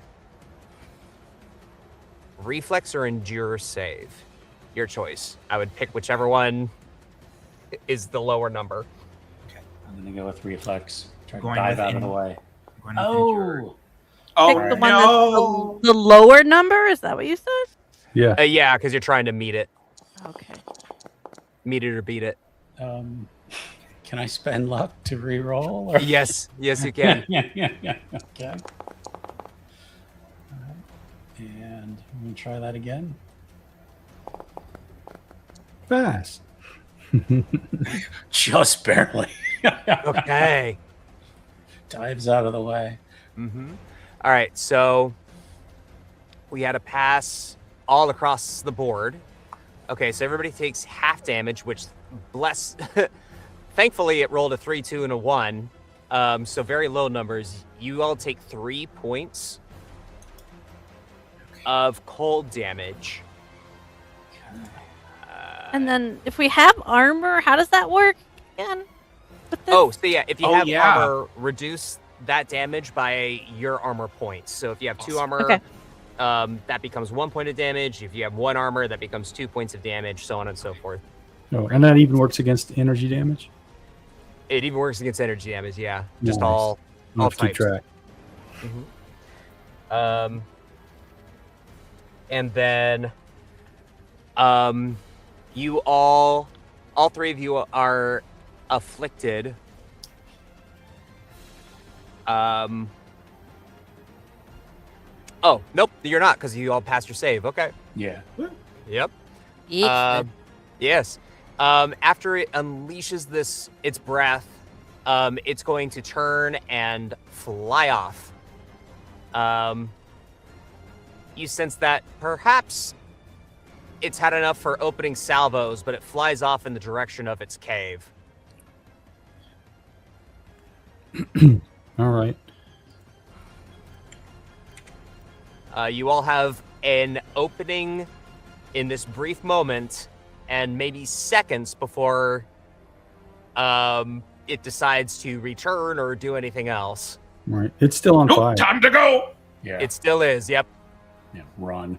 reflex or endure save. Your choice. I would pick whichever one is the lower number. Okay. I'm gonna go with reflex. Try to Going dive with out of the in- way. Going with injured. Oh, Pick Oh the one no! that's the lower number. Is that what you said? Yeah. Yeah, because you're trying to meet it. Okay. Meet it or beat it. can I spend luck to re-roll? Or? Yes, yes, you can. yeah. Okay. All right. And I'm gonna try that again. Fast. Just barely. Okay. Dives out of the way. Mm-hmm. All right, so we had a pass all across the board. Okay, so everybody takes half damage, which thankfully it rolled a 3, 2, and a 1. So very low numbers. You all take 3 points of cold damage. And then if we have armor, how does that work again? With this? Oh, so yeah, if you Oh, have yeah. armor, reduce that damage by your armor points. So if you have 2 armor, Okay. that becomes 1 point of damage. If you have 1 armor, that becomes 2 points of damage, so on and so forth. Oh, and that even works against energy damage. It even works against energy damage, yeah. Just Nice. all I'll have to keep types. track. And then you all 3 of you are afflicted. Oh, nope, you're not, because you all passed your save. Okay. Yeah. Yep. Yeet. Yes. After it unleashes its breath, it's going to turn and fly off. You sense that perhaps it's had enough for opening salvos, but it flies off in the direction of its cave. All right. You all have an opening in this brief moment and maybe seconds before it decides to return or do anything else. Right. It's still on fire. Nope, time to go. Yeah. It still is, yep. Yeah. Run.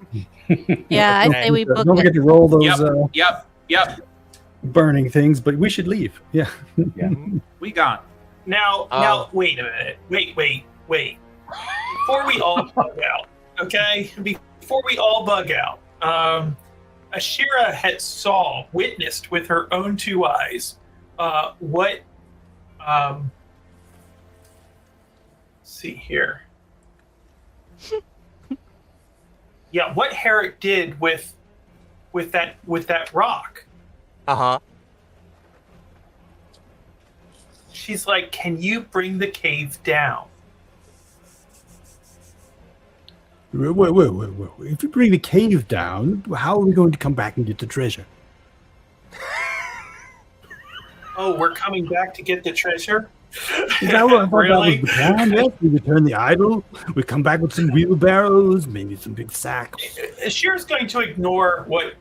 Yeah, I Okay. say we book Don't forget it. to roll those Yep. burning things, but we should leave. Yeah. We gone. Now, wait a minute. Wait. Before we all bug out, okay? Before we all bug out, Ashira had witnessed with her own 2 eyes, what, let's see here. Yeah, what Herrick did with that rock. Uh-huh. She's like, "Can you bring the cave down?" Wait. If you bring the cave down, how are we going to come back and get the treasure? Oh, we're coming back to get the treasure? Is that what I thought Really? that was the plan? Yes, we return the idol. We come back with some wheelbarrows, maybe some big sacks. Ashira's going to ignore what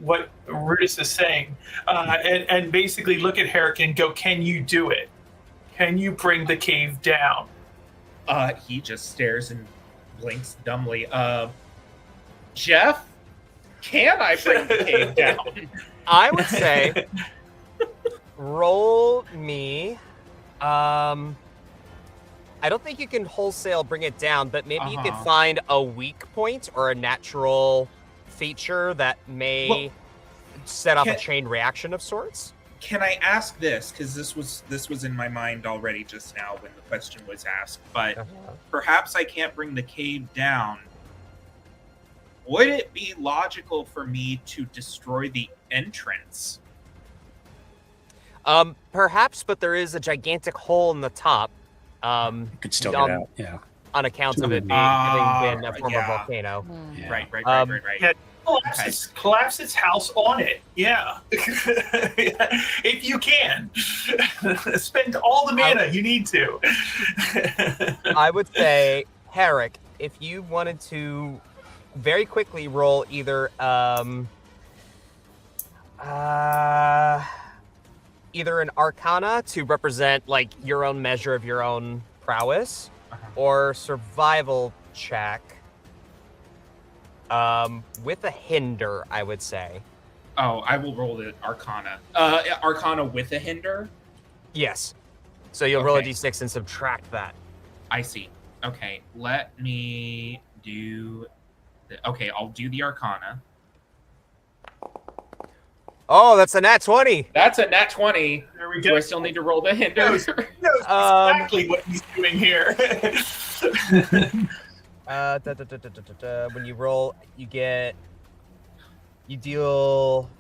Rudis is saying, and basically look at Herrick and go, "Can you do it? Can you bring the cave down?" He just stares and blinks dumbly. Jeff, can I bring the cave down? I would say roll me. I don't think you can wholesale bring it down, but maybe you could find a weak point or a natural feature that may set off a chain reaction of sorts. Can I ask this? Because this was in my mind already just now when the question was asked. But perhaps I can't bring the cave down. Would it be logical for me to destroy the entrance? Perhaps, but there is a gigantic hole in the top. You could still get out. Yeah. On account of it having been a former volcano. Yeah. Right. Yeah, collapse its house on it. Yeah. If you can. Spend all the mana you need to. I would say, Herrick, if you wanted to very quickly roll either either an arcana to represent like your own measure of your own prowess, or survival check with a hinder, I would say. Oh, I will roll the arcana. Arcana with a hinder. Yes. So you'll roll a Okay. d6 and subtract that. I see. Okay, let me do. Okay, I'll do the Arcana. Oh, that's a nat 20. That's a nat 20. There we Do go. I still need to roll the hinder? Knows exactly what he's doing here. When you roll, you deal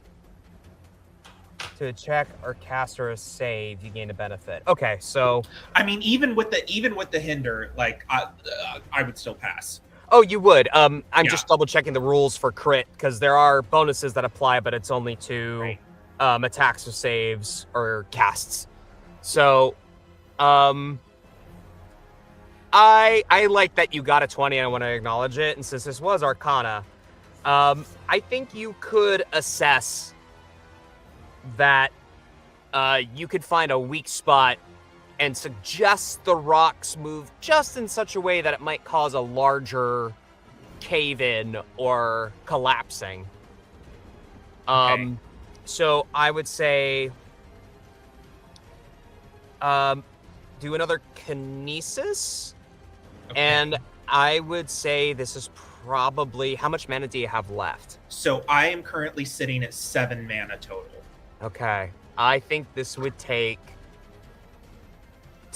to a check or cast or a save, you gain a benefit. Okay, so I mean, even with the hinder, like I would still pass. oh, you would. I'm Yeah. just double checking the rules for crit because there are bonuses that apply, but it's only to Right. attacks or saves or casts. So, I like that you got a 20 and I want to acknowledge it. And since this was Arcana, I think you could assess that you could find a weak spot and suggest the rocks move just in such a way that it might cause a larger cave-in or collapsing. Okay. So I would say do another kinesis. Okay. And I would say this is probably... How much mana do you have left? So I am currently sitting at 7 mana total. Okay. I think this would take...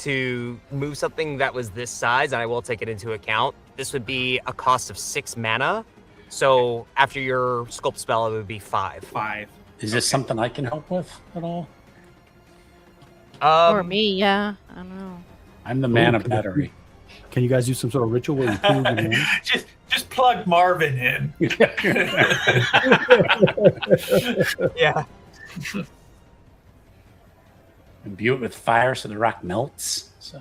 To move something that was this size, and I will take it into account, this would be a cost of 6 mana. So after your sculpt spell, it would be 5. 5. Is this something I can help with at all? Or me, yeah. I don't know. I'm the man of battery. Can you guys do some sort of ritual where you prove your name? just plug Marvin in. Yeah. Imbue it with fire so the rock melts. So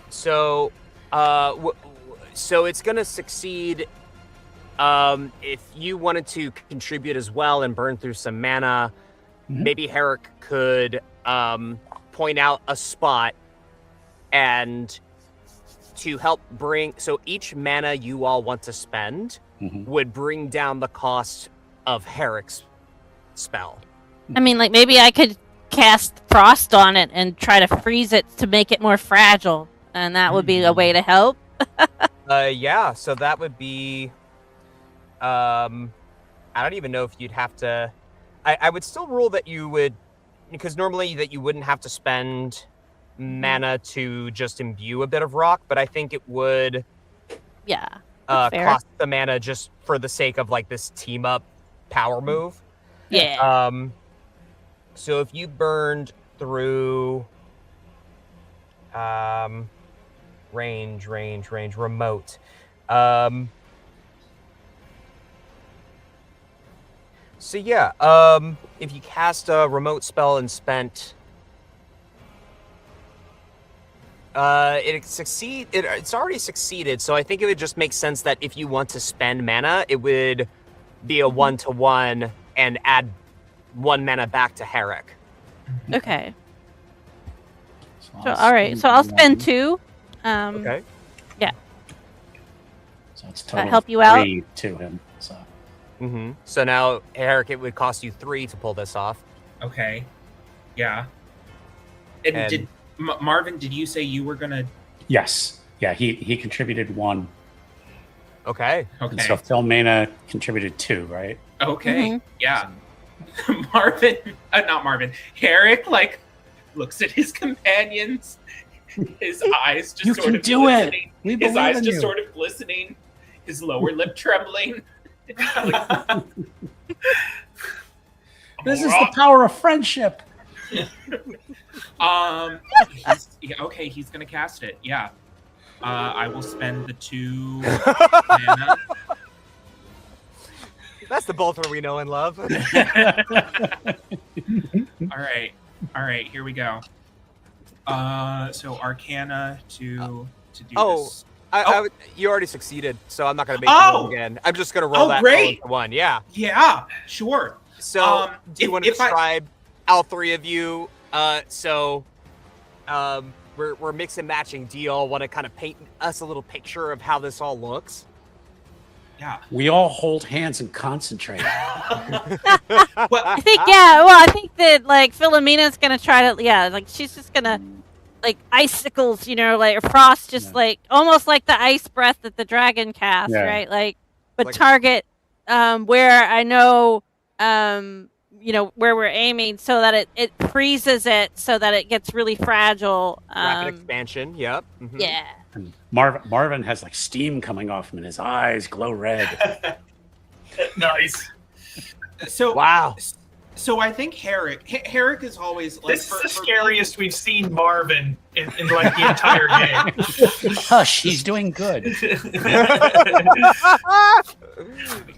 So it's gonna succeed. If you wanted to contribute as well and burn through some mana, maybe Herrick could point out a spot and to help bring. So each mana you all want to spend would bring down the cost of Herrick's spell. I mean, like maybe I could cast frost on it and try to freeze it to make it more fragile, and that would be a way to help. Yeah. So that would be. I don't even know if you'd have to. I would still rule that you would, because normally that you wouldn't have to spend mana to just imbue a bit of rock, but I think it would Yeah. fair. cost the mana just for the sake of like this team up power move. Yeah. So if you burned through range, remote. So yeah, if you cast a remote spell and spent it's already succeeded, so I think it would just make sense that if you want to spend mana, it would be a 1-to-1 and add 1 mana back to Herrick. Okay. So all right. So I'll spend 2. Okay. So it's That total help you out? 3 to him. So So now, Herrick, it would cost you 3 to pull this off. Okay. Yeah. And did Marvin? Did you say you were gonna? yes, yeah, he contributed 1. Okay. And Okay. so Phil Mana contributed 2, right? Okay. Yeah. Marvin, not Marvin. Herrick like looks at his companions. His eyes just You sort can of do it. glistening. We His believe eyes in just you. sort of glistening. His lower lip trembling. Like, This is the power of friendship. Okay, he's gonna cast it. Yeah. I will spend the 2 mana. That's the both where we know and love. All right, here we go. So Arcana to do this. You already succeeded, so I'm not going to make you roll again. I'm just going to roll that great. all into 1. Yeah. Yeah, sure. So, do you want to if I- describe all 3 of you? We're mix and matching. Do you all want to kind of paint us a little picture of how this all looks? Yeah. We all hold hands and concentrate. Well, I think I think that like Philomena's gonna try to like she's just gonna like icicles, like frost, just Yeah. like almost like the ice breath that the dragon casts, Yeah. right? Like, but Like- target where I know where we're aiming, so that it freezes it, so that it gets really fragile. Rapid expansion. Yep. Mhm. Yeah. And Marvin has like steam coming off him, and his eyes glow red. Nice. so Wow. So I think Herrick is always like This is the scariest we've seen Marvin in like the entire game. Hush, he's doing good.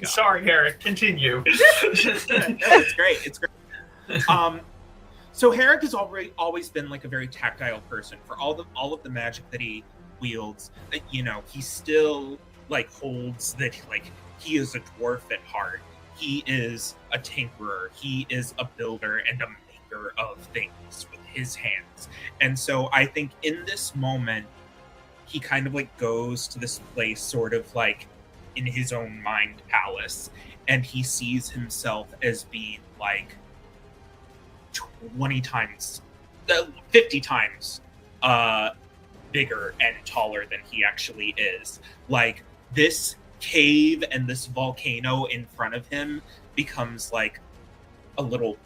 Sorry, Herrick. Continue. It's great. It's great. So Herrick has always been like a very tactile person. For all of the magic that he wields, he still like holds that like he is a dwarf at heart. He is a tinkerer. He is a builder and a maker of things with his hands. And so I think in this moment, he kind of like goes to this place sort of like in his own mind palace, and he sees himself as being like 20 times, 50 times bigger and taller than he actually is. Like this cave and this volcano in front of him becomes like a little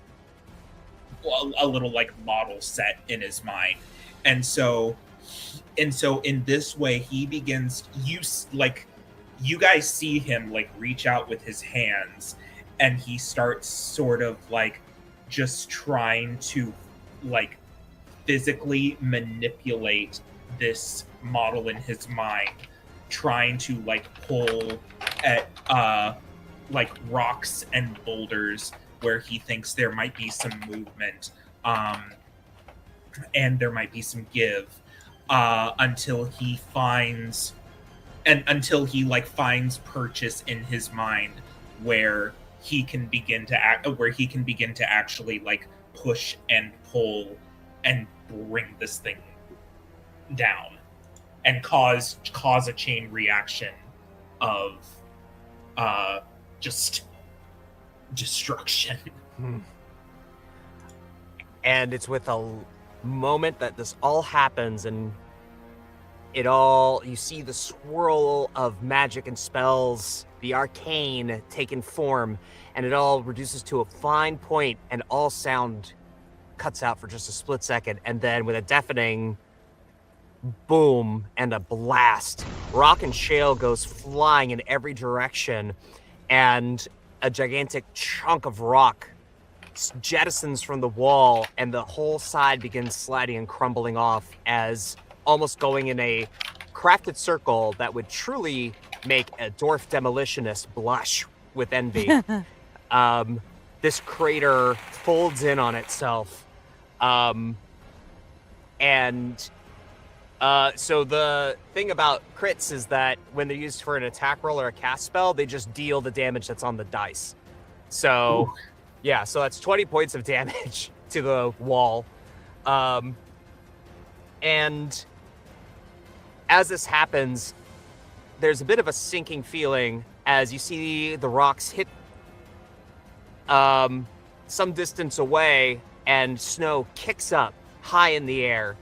like model set in his mind. And so in this way he begins, you guys see him like reach out with his hands, and he starts sort of like just trying to like physically manipulate this model in his mind, trying to like pull at like rocks and boulders where he thinks there might be some movement, and there might be some give, until he finds purchase in his mind where he can begin to actually like push and pull and bring this thing down and cause a chain reaction of just destruction. And it's with a moment that this all happens, and you see the swirl of magic and spells, the arcane taking form, and it all reduces to a fine point, and all sound cuts out for just a split second, and then with a deafening boom and a blast, rock and shale goes flying in every direction, and a gigantic chunk of rock jettisons from the wall, and the whole side begins sliding and crumbling off, as almost going in a crafted circle that would truly make a dwarf demolitionist blush with envy. This crater folds in on itself, so the thing about crits is that when they're used for an attack roll or a cast spell, they just deal the damage that's on the dice. So, ooh. Yeah, so that's 20 points of damage to the wall. And as this happens, there's a bit of a sinking feeling as you see the rocks hit some distance away, and snow kicks up high in the air.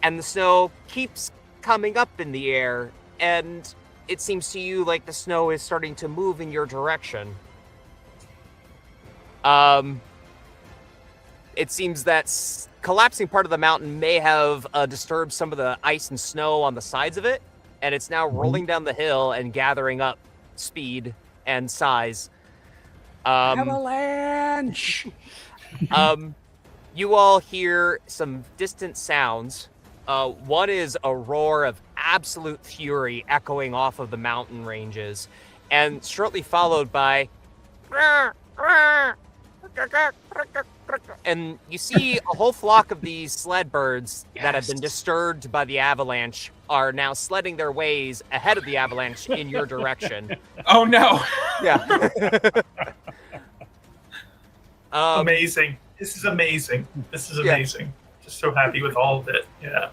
And the snow keeps coming up in the air, and it seems to you like the snow is starting to move in your direction. It seems that collapsing part of the mountain may have disturbed some of the ice and snow on the sides of it, and it's now rolling down the hill and gathering up speed and size. Avalanche! You all hear some distant sounds. One is a roar of absolute fury echoing off of the mountain ranges, and shortly followed by and you see a whole flock of these sled birds that have been disturbed by the avalanche are now sledding their ways ahead of the avalanche in your direction. Oh no. Yeah. Amazing. This is amazing. This is amazing. Yeah. Just so happy with all of it. Yeah.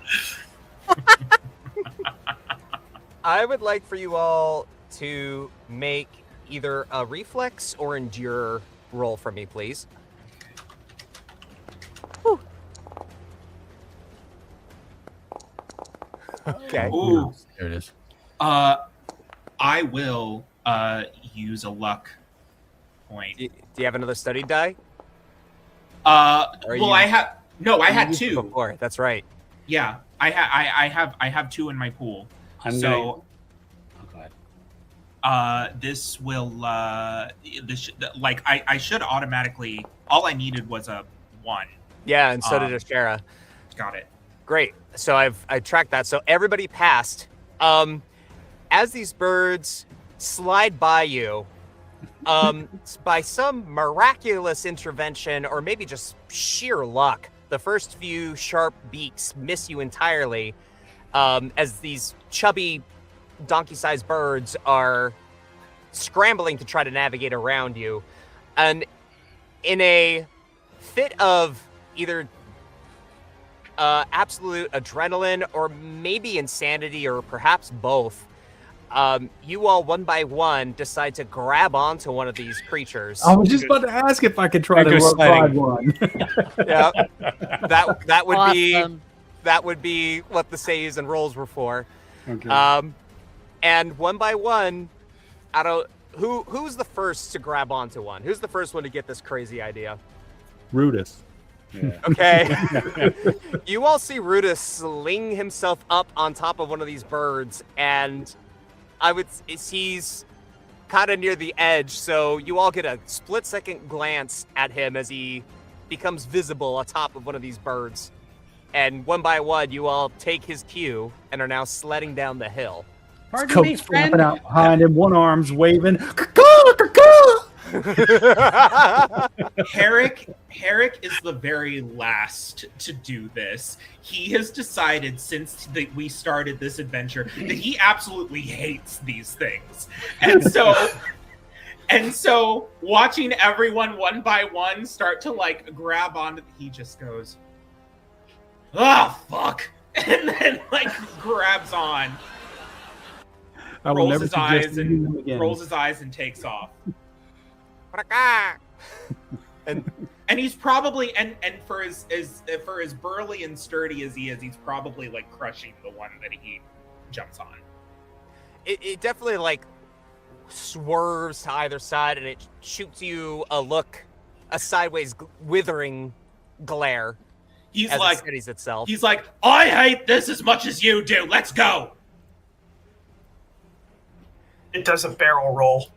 I would like for you all to make either a reflex or endure roll for me, please. Whew. Okay. Ooh. There it is. I will use a luck point. Do you have another study die? Well, I had used it 2 before. That's right. Yeah, I have 2 in my pool. I'm So, going. Oh, go ahead. this will I should automatically. All I needed was a 1. Yeah, and so did Ashera. Got it. Great. So I tracked that. So everybody passed. As these birds slide by you, by some miraculous intervention or maybe just sheer luck, the first few sharp beaks miss you entirely, as these chubby donkey-sized birds are scrambling to try to navigate around you. And in a fit of either absolute adrenaline or maybe insanity or perhaps both, you all one by one decide to grab onto one of these creatures. I was just about to ask if I could try to Go ride sliding. one. Yeah, that would be Awesome. that would be what the saves and rolls were for. Okay. And one by one, who's the first to grab onto one? Who's the first one to get this crazy idea? Rudis. Yeah. Okay. You all see Rudis sling himself up on top of one of these birds, and he's kind of near the edge, so you all get a split-second glance at him as he becomes visible atop of one of these birds. And one by one, you all take his cue and are now sledding down the hill. Pardon me, Coat flapping friend. out behind him, one arm's waving. Herrick is the very last to do this. He has decided since we started this adventure that he absolutely hates these things. And so watching everyone one by one start to like grab onto, he just goes, "Ah, fuck." And then like grabs on, I will rolls never his suggest eyes using them again. rolls his eyes and takes off. And And he's probably and for as burly and sturdy as he is, he's probably like crushing the one that he jumps on. it definitely like swerves to either side, and it shoots you a sideways withering glare He's as like it steadies itself. he's like, I hate this as much as you do. Let's go. It does a barrel roll.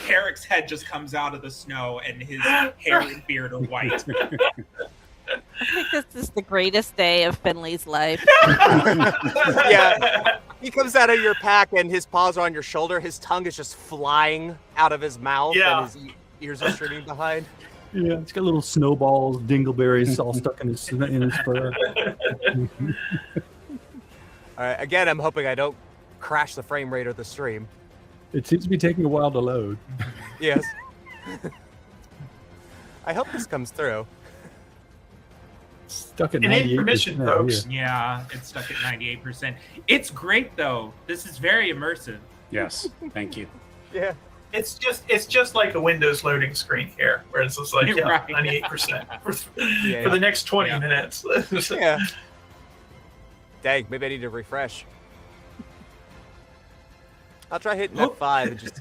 Herrick's head just comes out of the snow, and his hair and beard are white. I think this is the greatest day of Finley's life. Yeah, he comes out of your pack, and his paws are on your shoulder. His tongue is just flying out of his mouth, Yeah. and his ears are streaming behind. Yeah, it's got little snowballs, dingleberries all stuck in his fur. All right, again, I'm hoping I don't crash the frame rate of the stream. It seems to be taking a while to load. Yes. I hope this comes through. Stuck at An 98%. intermission, folks. Yeah, it's stuck at 98%. It's great though. This is very immersive. Yes. Thank you. Yeah. It's just like a Windows loading screen here, where it's just like Right. 98% for Yeah. the next 20 Yeah. minutes. Yeah. Dang, maybe I need to refresh. I'll try hitting Oh. F5 and just.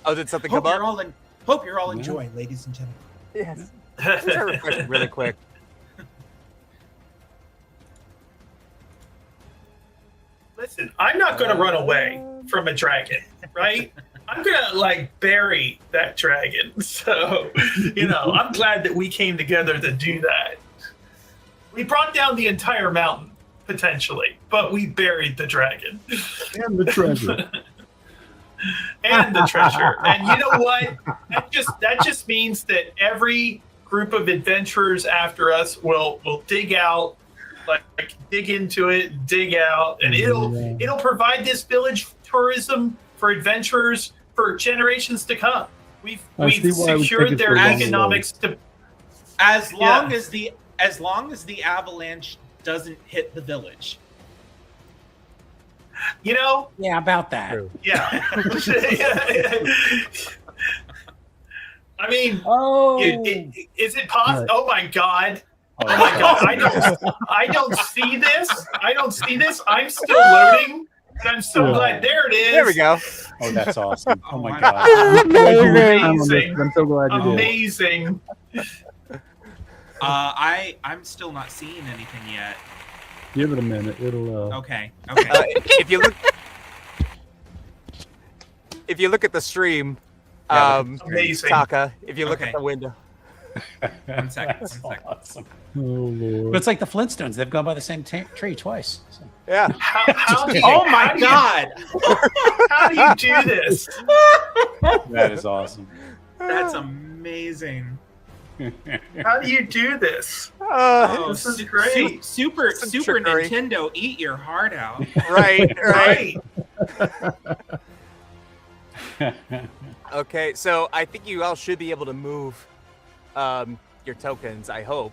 Oh, did something come up? Hope you're all enjoying, ladies and gentlemen. Yes. Let's try refreshing really quick. Listen, I'm not going to run away from a dragon, right? I'm going to like bury that dragon. So, I'm glad that we came together to do that. We brought down the entire mountain, potentially, but we buried the dragon. And the treasure. And the treasure. And you know what? That just means that every group of adventurers after us will dig out, like dig into it, dig out, and it'll provide this village tourism for adventurers for generations to come. We've I see why I was secured taking their so long to economics to As long as the as long as the avalanche doesn't hit the village. You know, Yeah, about that. True. yeah. I mean, Oh, is it possible? Right. Oh my god! Oh, Oh my god! I don't see this. I don't see this. I'm still loading. And I'm so Yeah. glad. There it is. There we go. Oh, that's awesome. Oh my my god. Amazing. I'm so glad you did. Amazing. I'm still not seeing anything yet. Give it a minute. It'll. Okay. If you look at the stream, Yeah, Amazing. Taka, if you look Okay. at the window. 1 second. That's 1 second. awesome. Oh Lord. But it's like the Flintstones. They've gone by the same tree twice. So. Yeah. How do you, Oh my how do you- god! How do you do this? That is awesome. That's amazing. How do you do this? Oh, This is great. Super Some Super trickery. Nintendo, eat your heart out. Right. Right. Okay, so I think you all should be able to move your tokens, I hope.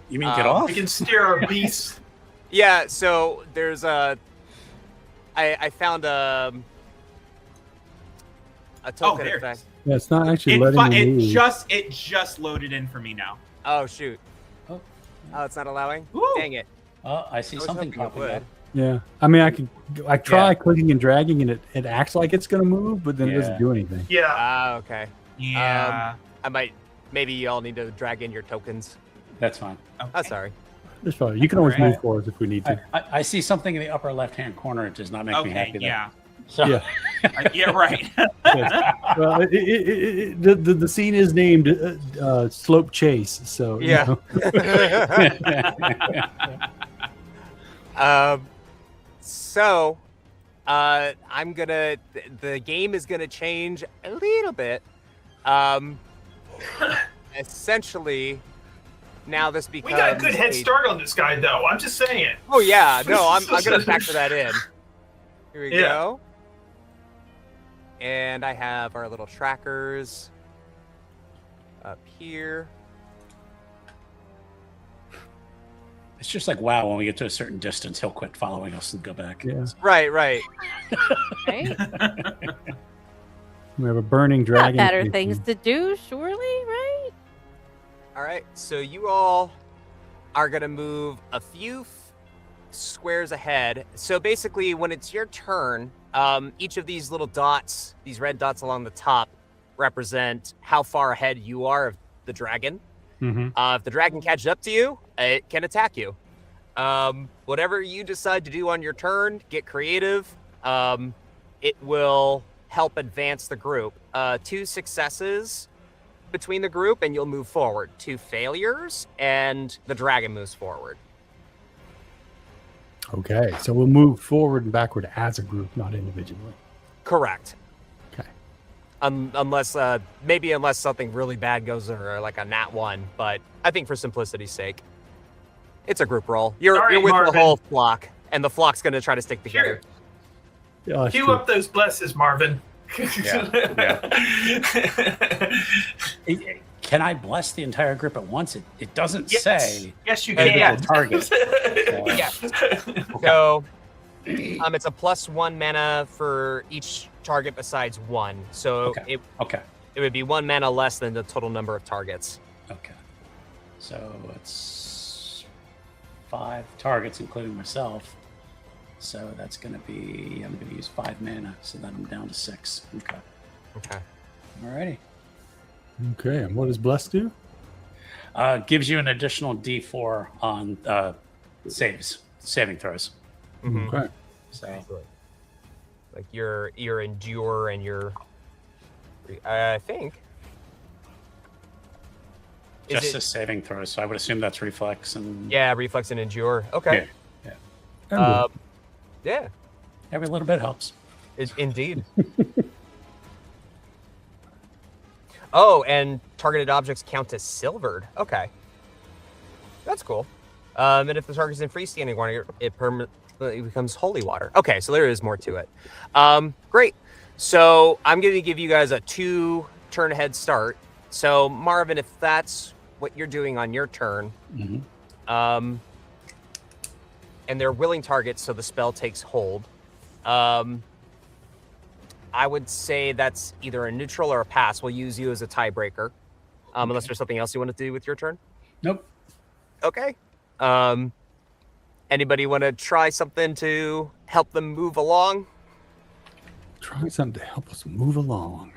You mean get off? We can steer a beast. Yeah, so there's I found a token there it effect. is. Yeah, it's not actually letting me move. It just loaded in for me now. Oh shoot. Oh. Oh, it's not allowing? Woo. Dang it. Oh, I see I was something hoping it popping would. up. Yeah, I mean, I try Yeah. clicking and dragging, and it acts like it's gonna move, but then it Yeah. doesn't do anything. Yeah. Ah, okay. Yeah. Maybe you all need to drag in your tokens. That's fine. Oh, sorry. It's fine. You can always Alright. move for us if we need to. I see something in the upper left-hand corner. It does not make me Okay. happy. Though. Yeah. So, Yeah. Yeah. Right. Well, the scene is named Slope Chase, so you Yeah. know. So I'm gonna the game is gonna change a little bit. Essentially now this becomes We got a good head a- start on this guy, though. I'm just saying. Oh yeah, no, I'm gonna factor that in. Here we Yeah. go. And I have our little trackers up here. it's just like wow. When we get to a certain distance, he'll quit following us and go back. Yeah. Right. Right? We have a burning Got dragon. better facing- things to do, surely, right? All right, so you all are gonna move a few squares ahead. So basically, when it's your turn, each of these little dots, these red dots along the top, represent how far ahead you are of the dragon. Mhm. If the dragon catches up to you, it can attack you. Whatever you decide to do on your turn, get creative. It will help advance the group. 2 successes between the group and you'll move forward. 2 failures and the dragon moves forward. Okay, so we'll move forward and backward as a group, not individually. Correct. Okay. Unless unless something really bad goes or like a nat 1, but I think for simplicity's sake, it's a group roll. You're All right, with Marvin. the whole flock, and the flock's going to try to stick together. Yeah, that's Cue true. up those blesses, Marvin. Can I bless the entire group at once? It doesn't Yes. say Yes, you individual can. target. Yeah. So it's a +1 mana for each target besides 1. So Okay. Okay. it would be 1 mana less than the total number of targets. Okay. So it's 5 targets, including myself. So that's going to be, I'm going to use 5 mana. So then I'm down to 6. Okay. Okay. Alrighty. Okay, and what does Bless do? Gives you an additional D4 on saving throws. Mhm. Okay. So Like your endure and your, I think. Is just it- a saving throw. So I would assume that's reflex and Yeah, reflex and endure. Okay. And Yeah, every little bit helps. indeed. Oh, and targeted objects count as silvered. Okay. That's cool. And if the target's in freestanding water, it permanently becomes holy water. Okay, so there is more to it. Great. So I'm going to give you guys a 2 turn head start. So Marvin, if that's what you're doing on your turn. Mhm. And they're willing targets, so the spell takes hold. I would say that's either a neutral or a pass. We'll use you as a tiebreaker, unless there's something else you want to do with your turn. Nope. Okay. Anybody want to try something to help them move along? Trying something to help us move along.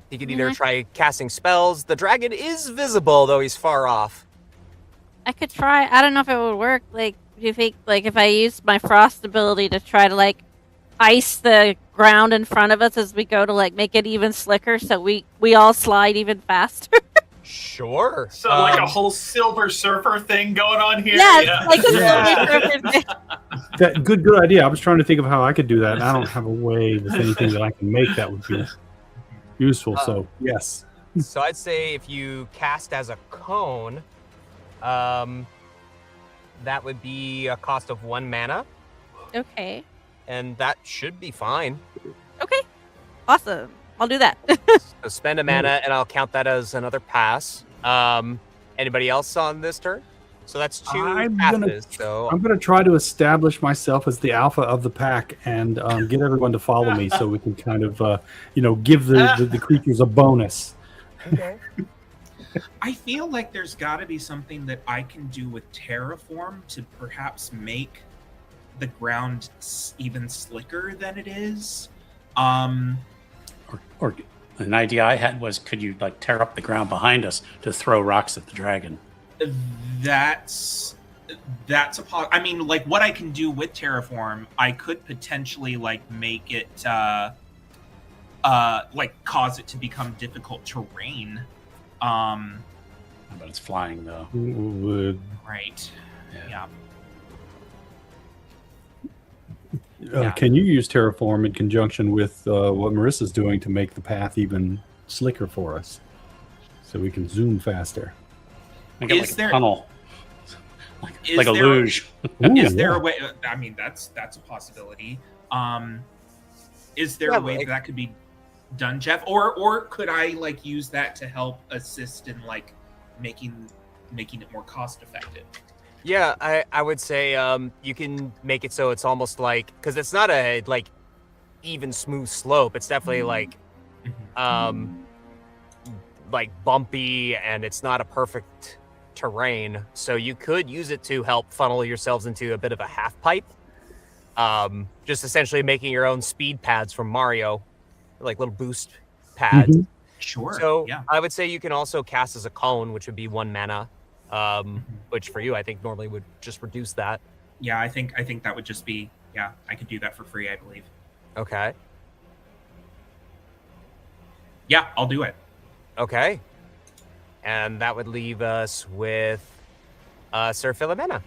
You could either try casting spells. The dragon is visible, though he's far off. I could try. I don't know if it would work. Like, do you think, like, if I used my frost ability to try to, like, ice the ground in front of us as we go to, like, make it even slicker so we all slide even faster? Sure. So like a whole Silver Surfer thing going on here. Yes, like a Yeah. Silver Surfer thing. Good idea. I was trying to think of how I could do that. And I don't have a way with anything that I can make that would be useful. So yes. So I'd say if you cast as a cone, that would be a cost of 1 mana, Okay. and that should be fine. Okay. Awesome. I'll do that. So spend a mana, and I'll count that as another pass. Anybody else on this turn? So that's 2 I'm passes. So I'm going to try to establish myself as the alpha of the pack and get everyone to follow me so we can kind of, give the creatures a bonus. I feel like there's got to be something that I can do with terraform to perhaps make the ground even slicker than it is. Or an idea I had was, could you like tear up the ground behind us to throw rocks at the dragon? That's I mean, like, what I can do with terraform, I could potentially like make it like cause it to become difficult terrain. But it's flying though. Would Right. Yeah. Can you use terraform in conjunction with what Marissa's doing to make the path even slicker for us, so we can zoom faster? I get Is like there- a tunnel, Is like a there- luge. Is there a way? I mean, that's a possibility. Is there a way that could be done, Jeff? Or could I like use that to help assist in like making it more cost effective? yeah, I would say you can make it so it's almost like, because it's not a like even smooth slope. It's definitely like bumpy, and it's not a perfect terrain. So you could use it to help funnel yourselves into a bit of a half pipe. Just essentially making your own speed pads from Mario, like little boost pads. Mhm. Sure. So yeah. I would say you can also cast as a cone, which would be 1 mana. Which for you, I think normally would just reduce that. Yeah, I think that would just be, yeah, I could do that for free, I believe. Okay. Yeah, I'll do it. Okay. And that would leave us with Sir Philomena.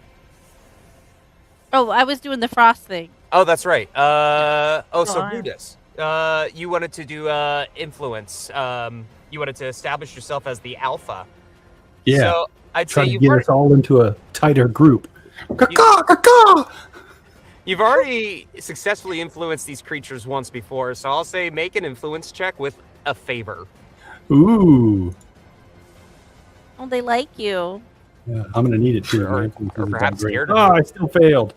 Oh, I was doing the frost thing. Oh, that's right. So Right. Brutus, you wanted to do influence. You wanted to establish yourself as the alpha. Yeah. So I'd Try say to get us all into a tighter group. you've already successfully influenced these creatures once before, so I'll say make an influence check with a favor. Ooh. Oh, they like you. Yeah, I'm gonna need it too. Or My influence perhaps hasn't done great. scared of Oh, you. I still failed.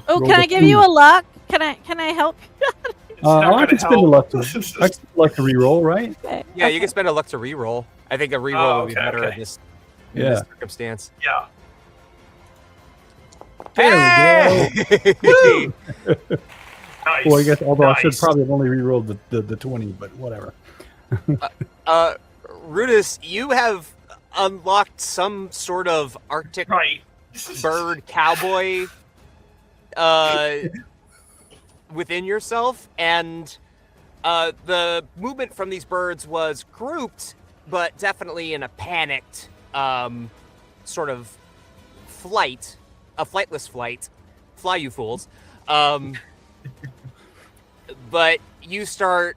Oh, Roll can the I give you a luck? Can I help? It's not I gonna can spend a help. luck to. I can like to re-roll, right? Okay. Yeah, you can spend a luck to reroll. I think a reroll would be better in this Yeah. circumstance. Yeah. There we go. Nice. Well, I guess although I should Nice. probably have only re-rolled the 20, but whatever. Rudis, you have unlocked some sort of Arctic Right. bird cowboy within yourself, and the movement from these birds was grouped, but definitely in a panicked sort of flight, a flightless flight. Fly, you fools. But you start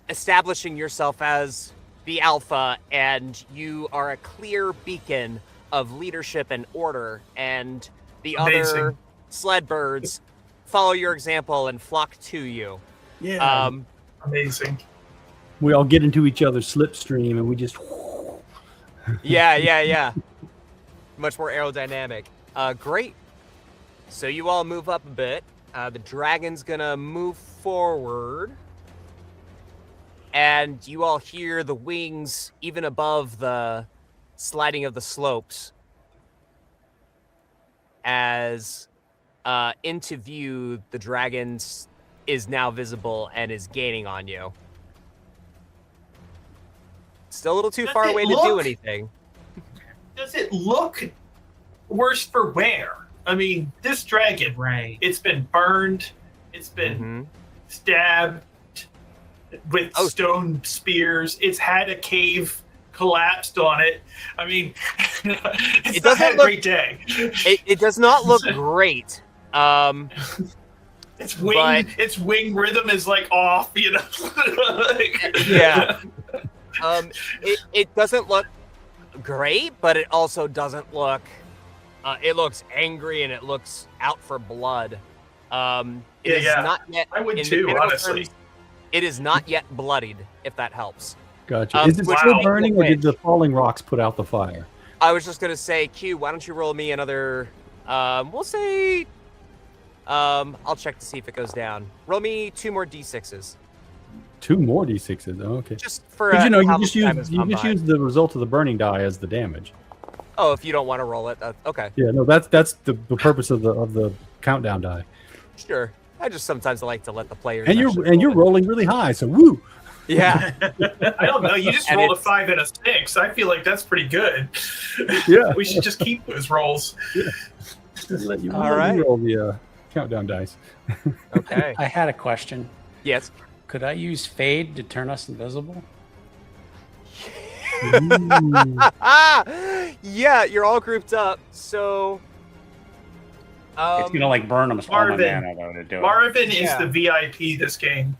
establishing yourself as the alpha, and you are a clear beacon of leadership and order, and the other Amazing. sled birds follow your example and flock to you. Yeah. Amazing. We all get into each other's slipstream and we just Yeah. Much more aerodynamic. Great. So you all move up a bit. The dragon's gonna move forward. And you all hear the wings even above the sliding of the slopes. As into view, the dragon is now visible and is gaining on you. Still a little too far away to do anything. Does it look worse for wear? I mean, this dragon, Right. it's been burned, it's been stabbed with stone spears, it's had a cave collapsed on it. I mean, it doesn't had a great day. It does not look great. Its wing rhythm is like off, you know. Yeah. It doesn't look great, but it also doesn't look. It looks angry and it looks out for blood. It is not yet. I would too, honestly. Terms, it is not yet bloodied, if that helps. Gotcha. Is it still burning, or did the falling rocks put out the fire? I was just gonna say, Q, why don't you roll me another? We'll say. I'll check to see if it goes down. Roll me 2 more d6s. 2 more d6s. Oh, okay. Just for you just use the result of the burning die as the damage. Oh, if you don't want to roll it, okay. Yeah, no, that's the purpose of the countdown die. Sure. I just sometimes like to let the players. And you're rolling really high, so woo. Yeah. I don't know. You just rolled a 5 and a 6. I feel like that's pretty good. Yeah. We should just keep those rolls. Yeah. Let you All right. roll the countdown dice. Okay. I had a question. Yes. Could I use fade to turn us invisible? Yeah, you're all grouped up. So It's gonna like burn them. Marvin to do Marvin is the VIP this game.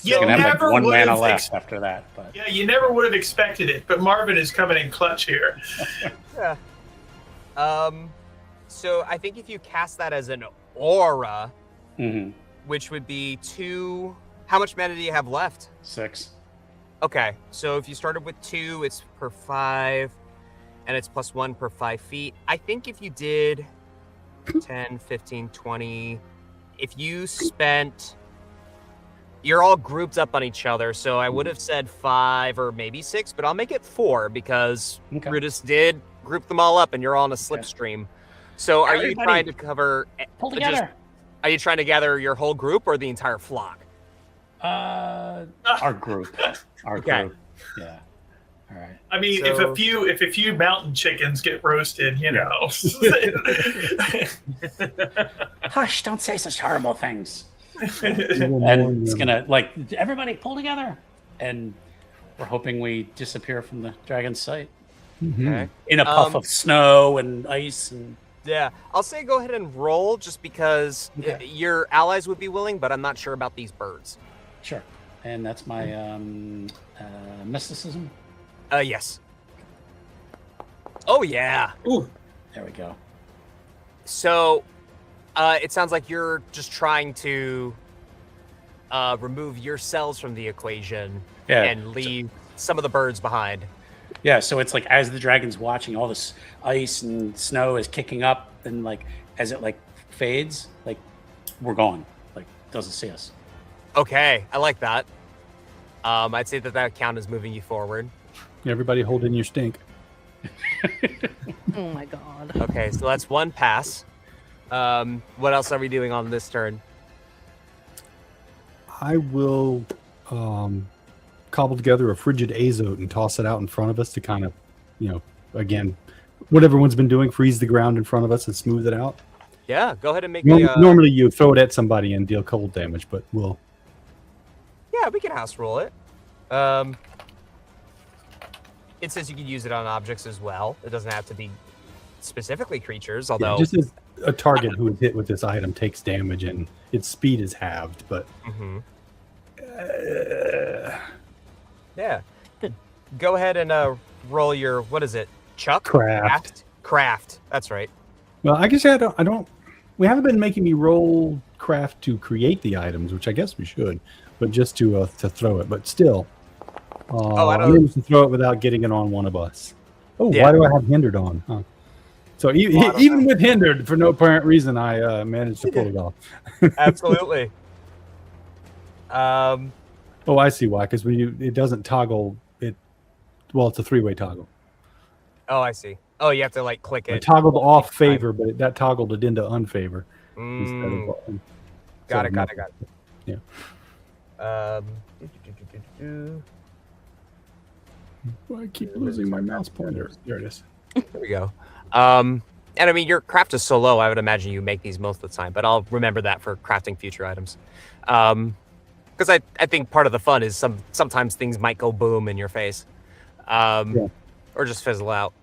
You never have like 1 would mana have left after that. But Yeah, you never would have expected it, but Marvin is coming in clutch here. Yeah. So I think if you cast that as an aura, which would be 2. How much mana do you have left? 6. Okay, so if you started with 2, it's per 5, and it's +1 per 5 feet. I think if you did 10, 15, 20, if you spent... You're all grouped up on each other, so I would have said 5 or maybe 6, but I'll make it 4 because Brutus did group them all up, and you're all on a slipstream. So are you trying to cover... Pull together. Are you trying to gather your whole group or the entire flock? Our group. Our group. Yeah. All right. I mean, if a few mountain chickens get roasted, you know. Hush! Don't say such horrible things. And it's gonna everybody pull together, and we're hoping we disappear from the dragon's sight Okay. in a puff of snow and ice and. Yeah, I'll say go ahead and roll just because your allies would be willing, but I'm not sure about these birds. Sure. And that's my mysticism. Yes. Oh, yeah. Ooh. There we go. So, it sounds like you're just trying to remove yourselves from the equation and leave some of the birds behind. Yeah, so it's like as the dragon's watching, all this ice and snow is kicking up, and like as it like fades, like we're gone, like doesn't see us. Okay, I like that. I'd say that count is moving you forward. Everybody hold in your stink. Oh my god. Okay, so that's 1 pass. What else are we doing on this turn? I will cobble together a frigid azote and toss it out in front of us to kind of, again, what everyone's been doing, freeze the ground in front of us and smooth it out. Yeah, go ahead and make Normally you throw it at somebody and deal cold damage, but we'll... Yeah, we can house roll it. It says you can use it on objects as well. It doesn't have to be specifically creatures, although... just as a target who is hit with this item takes damage and its speed is halved, but... Yeah. Good. Go ahead and roll your, what is it? Chuck? Craft. That's right. Well, I guess I don't... We haven't been making me roll craft to create the items, which I guess we should, but just to throw it. But still, I I'm don't- able to throw it without getting it on one of us. Oh, Yeah. why do I have hindered on? Huh. So Well, I don't even with hindered, for no apparent reason, I managed to pull it off. Absolutely. Um, Oh, I see why. Because it doesn't toggle it. Well, it's a 3-way toggle. oh, I see. Oh, you have to like click I it. toggled off time. favor, but that toggled it into unfavor instead Mm, of. got instead it. of Yeah. I keep losing my mouse pointer. There it is. There we go. And I mean, your craft is so low, I would imagine you make these most of the time, but I'll remember that for crafting future items. Because I think part of the fun is sometimes things might go boom in your face. Or just fizzle out.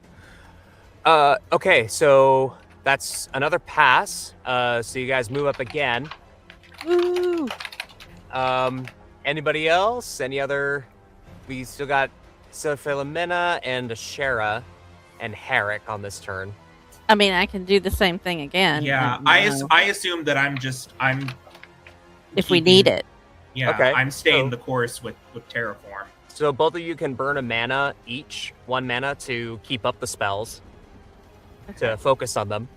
Okay, so that's another pass. So you guys move up again. Woo! Anybody else? Any other? We still got Philomena and Ashera and Herrick on this turn. I mean, I can do the same thing again. Yeah, and, I assume that I'm if we need it. Yeah, Okay, I'm staying so- the course with terraform. So both of you can burn a mana each, 1 mana to keep up the spells, to focus on them.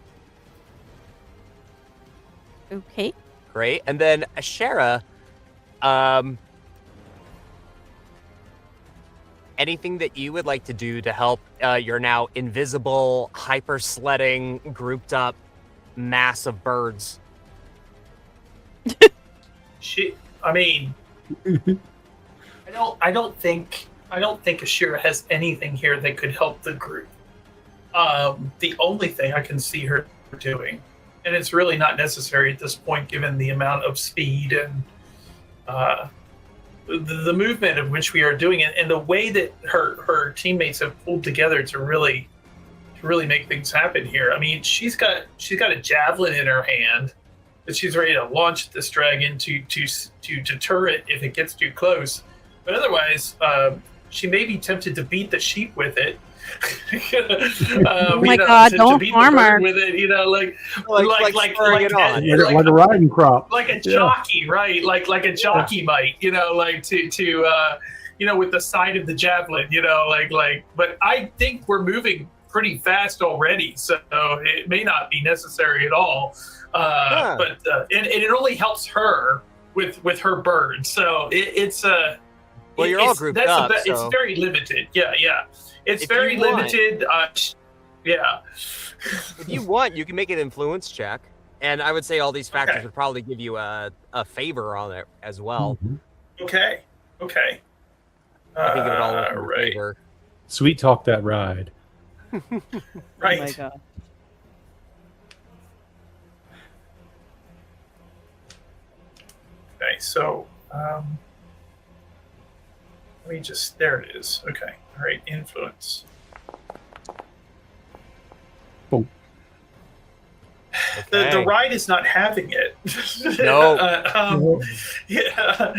Okay. Great. And then Ashera, anything that you would like to do to help your now invisible, hyper sledding, grouped up mass of birds? I mean, I don't think Ashira has anything here that could help the group. The only thing I can see her doing, and it's really not necessary at this point, given the amount of speed and the movement of which we are doing it, and the way that her teammates have pulled together to really make things happen here. I mean, she's got a javelin in her hand that she's ready to launch this dragon to deter it if it gets too close. But otherwise, she may be tempted to beat the sheep with it. Oh my God, don't beat harm the bird her. with it, you know, like spurring it on. Like a riding crop. like a jockey, right? Like a jockey might, you know, like to you know, with the side of the javelin, you know, like. But I think we're moving pretty fast already, so it may not be necessary at all. But and it only helps her with her bird, so it's Well, you're all grouped up, so- It's very limited. Yeah. It's If very you want- limited. Yeah. If you want, you can make an influence check. And I would say all these factors Okay. would probably give you a favor on it as well. Okay. I think it would all work in your right. favor. Sweet talk that ride. Right. Oh my God. Okay, so let me just, there it is. Okay, all right, influence. Boom. The Okay. ride is not having it. No. Yeah,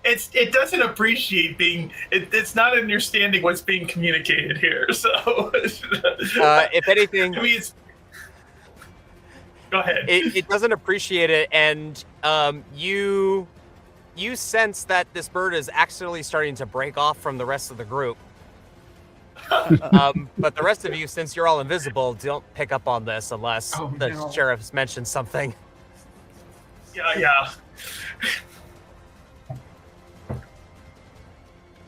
it doesn't appreciate being. It's not understanding what's being communicated here. So, If anything, I mean, go ahead. it doesn't appreciate it, and you sense that this bird is actually starting to break off from the rest of the group. But the rest of you, since you're all invisible, don't pick up on this unless the sheriff's mentioned something. Yeah.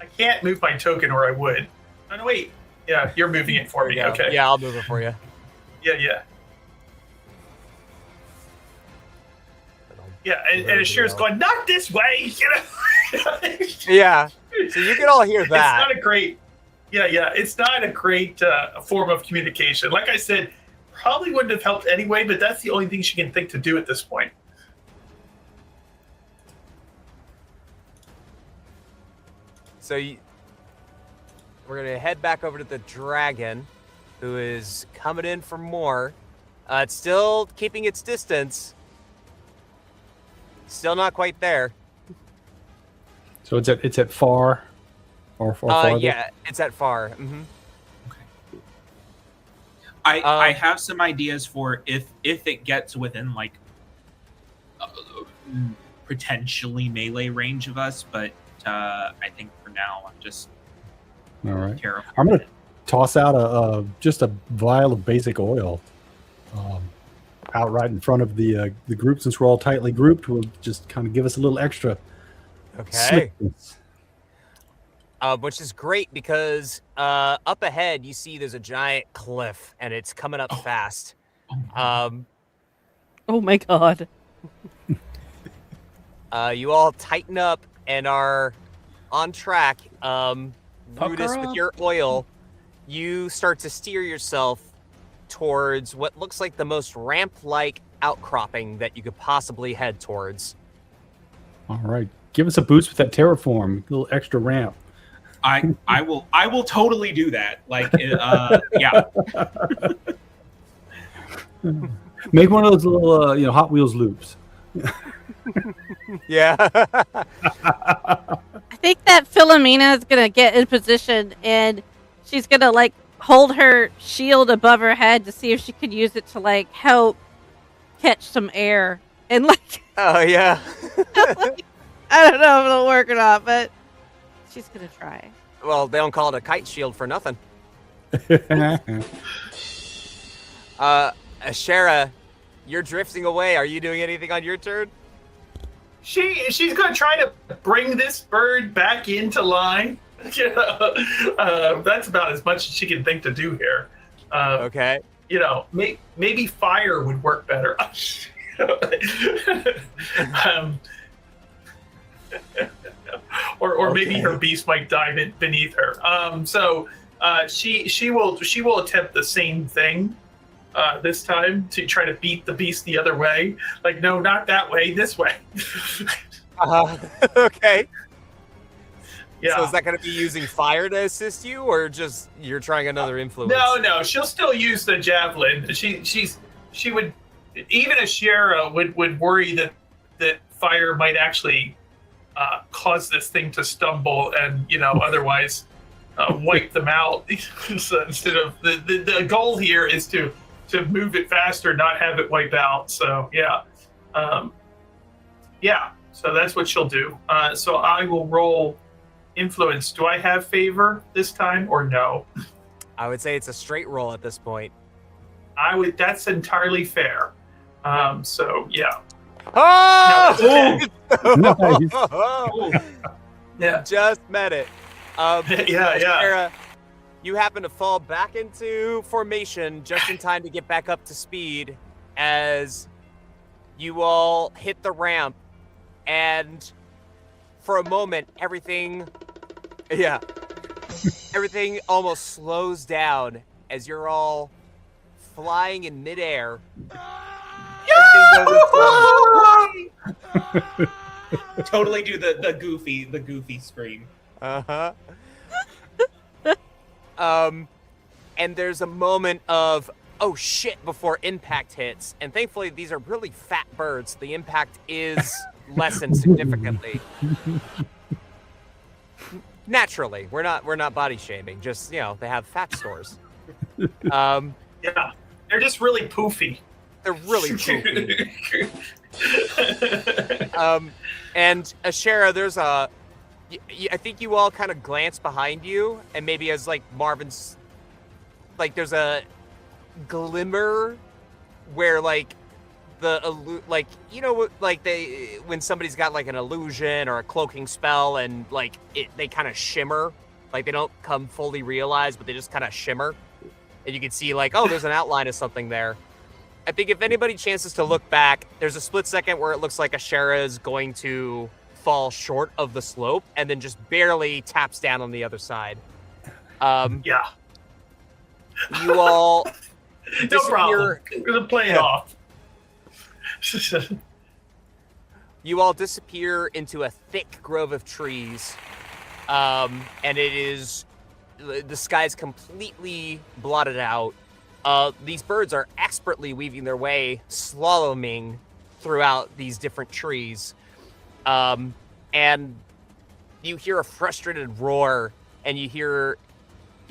I can't move my token, or I would. Oh no, wait. Yeah, you're moving it for me. Yeah. Okay. Yeah, I'll move it for you. Yeah. Yeah, and Ashira's going, not this way, you know. Yeah. So you can all hear It's that. not a great, it's not a great form of communication. Like I said, probably wouldn't have helped anyway, but that's the only thing she can think to do at this point. So we're gonna head back over to the dragon, who is coming in for more. It's still keeping its distance. Still not quite there. So it's at far or farther? Yeah, it's at far. Mm-hmm. I have some ideas for if it gets within like potentially melee range of us, but I think for now I'm just All right. terrible. I'm gonna toss out just a vial of basic oil, out right in front of the group. Since we're all tightly grouped, will just kind of give us a little extra. Okay. slickness. Which is great because up ahead you see there's a giant cliff and it's coming up fast. Oh my god. You all tighten up and are on track. Rudis, Pucker with up. your oil, you start to steer yourself towards what looks like the most ramp-like outcropping that you could possibly head towards. All right, give us a boost with that terraform, a little extra ramp. I will totally do that. Like, yeah. Make one of those little Hot Wheels loops. Yeah. I think that Philomena is gonna get in position and she's gonna like hold her shield above her head to see if she could use it to like help catch some air and like Oh, yeah. I don't know if it'll work or not, but she's gonna try. Well, they don't call it a kite shield for nothing. Ashera, you're drifting away. Are you doing anything on your turn? She's gonna try to bring this bird back into line. That's about as much as she can think to do here. Okay. Maybe fire would work better. Or maybe her beast might dive in beneath her. She will attempt the same thing this time to try to beat the beast the other way. Like, no, not that way, this way. Okay. Yeah. So is that going to be using fire to assist you, or just you're trying another influence? No, she'll still use the javelin. She would, even Ashera would worry that fire might actually cause this thing to stumble and otherwise wipe them out. So instead of the goal here is to move it faster, not have it wipe out. So yeah. So that's what she'll do. So I will roll influence. Do I have favor this time or no? I would say it's a straight roll at this point. That's entirely fair. So yeah. Oh! Nice. Yeah. Just met it. Yeah. Sarah, you happen to fall back into formation just in time to get back up to speed as you all hit the ramp, and for a moment, everything almost slows down as you're all flying in midair. Totally do the goofy scream. Uh-huh. And there's a moment of, oh shit, before impact hits. And thankfully, these are really fat birds. The impact is lessened significantly. Naturally, we're not body shaming. Just, they have fat stores. Yeah. They're just really poofy. They're really poopy. And Ashera, there's I think you all kind of glance behind you, and maybe as like Marvin's, like there's a glimmer where like when somebody's got like an illusion or a cloaking spell, and like they kind of shimmer, like they don't come fully realized, but they just kind of shimmer, and you can see like, oh, there's an outline of something there. I think if anybody chances to look back, there's a split second where it looks like Ashera is going to fall short of the slope and then just barely taps down on the other side. Yeah. You all No problem. We're going to play it off. You all disappear into a thick grove of trees, and the sky's completely blotted out. These birds are expertly weaving their way, slaloming throughout these different trees. And you hear a frustrated roar, and you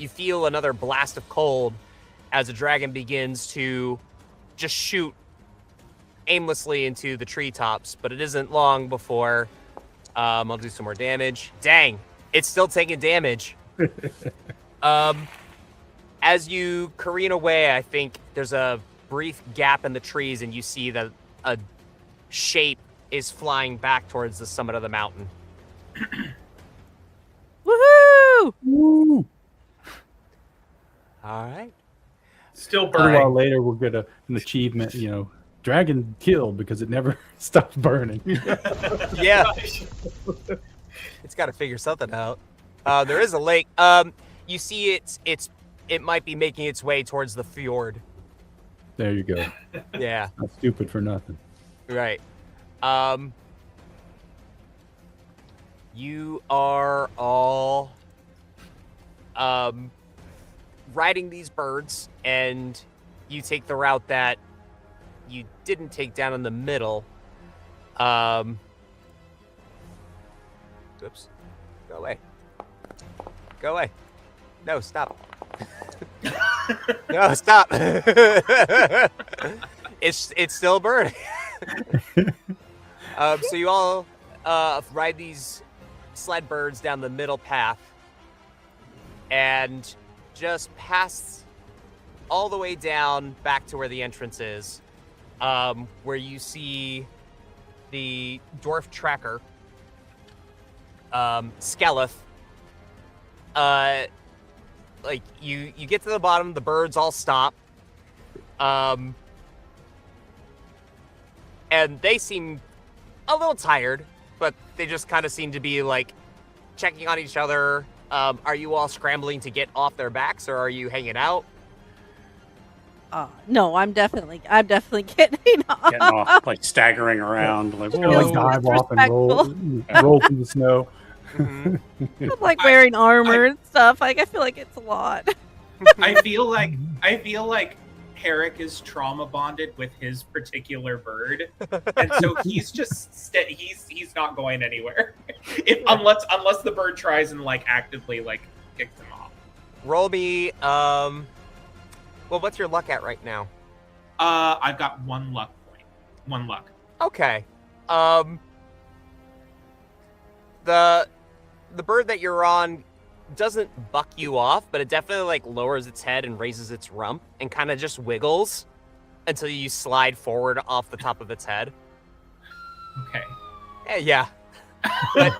feel another blast of cold as a dragon begins to just shoot aimlessly into the treetops. But it isn't long before I'll do some more damage. Dang, it's still taking damage. As you careen away, I think there's a brief gap in the trees, and you see that a shape is flying back towards the summit of the mountain. Woohoo! Woo! All right. Still A little while burning. later, we'll get an achievement. Dragon killed because it never stopped burning. Yeah, it's got to figure something out. There is a lake. You see, it might be making its way towards the fjord. There you go. Yeah. Not stupid for nothing. Right. You are all riding these birds, and you take the route that you didn't take down in the middle. Oops. Go away. Go away. No, stop. No, stop. It's still burning. So you all ride these sled birds down the middle path and just pass all the way down back to where the entrance is, where you see the dwarf tracker, Skelleth. Like you get to the bottom, the birds all stop, and they seem a little tired, but they just kind of seem to be like checking on each other. Are you all scrambling to get off their backs, or are you hanging out? No, I'm definitely getting off. Getting off, like staggering around. Like, Or like whoa. dive off and roll through the snow. Mhm. I'm like wearing armor and stuff. Like I feel like it's a lot. I feel like Herrick is trauma bonded with his particular bird, and so he's just he's not going anywhere, unless the bird tries and like actively like kicks him off. Roll me. Well, what's your luck at right now? I've got 1 luck point. 1 luck. Okay. The bird that you're on doesn't buck you off, but it definitely like lowers its head and raises its rump and kind of just wiggles until you slide forward off the top of its head. Okay. Yeah. But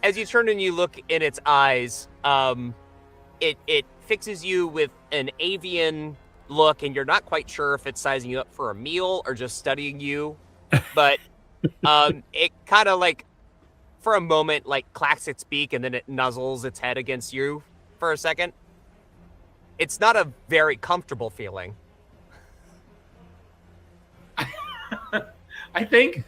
as you turn and you look in its eyes, it fixes you with an avian look, and you're not quite sure if it's sizing you up for a meal or just studying you. But it kind of like, for a moment, like clacks its beak and then it nuzzles its head against you for a second. It's not a very comfortable feeling. I think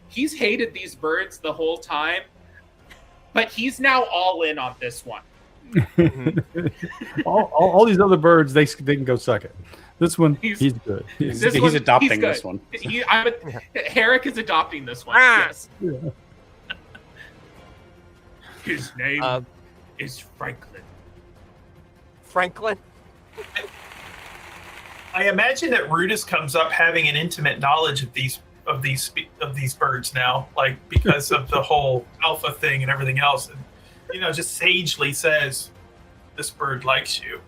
he's hated these birds the whole time, but he's now all in on this one. all these other birds, they can go suck it. This one, he's good. He's This adopting good. this one. Herrick is adopting this one. Ah! Yes. His name is Franklin. Franklin? I imagine that Rudis comes up having an intimate knowledge of these birds now, like because of the whole alpha thing and everything else, and just sagely says, "This bird likes you,"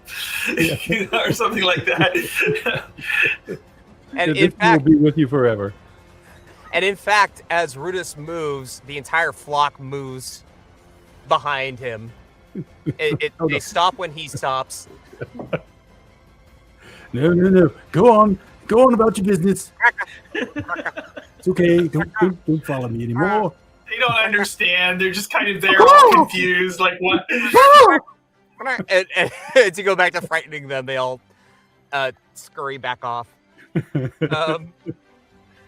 or something like that. And This in fact, will be with you forever. as Rudis moves, the entire flock moves behind him. They stop when he stops. No. Go on about your business. It's okay. Don't follow me anymore. They don't understand. They're just kind of there, all confused, like what? And to go back to frightening them, they all scurry back off.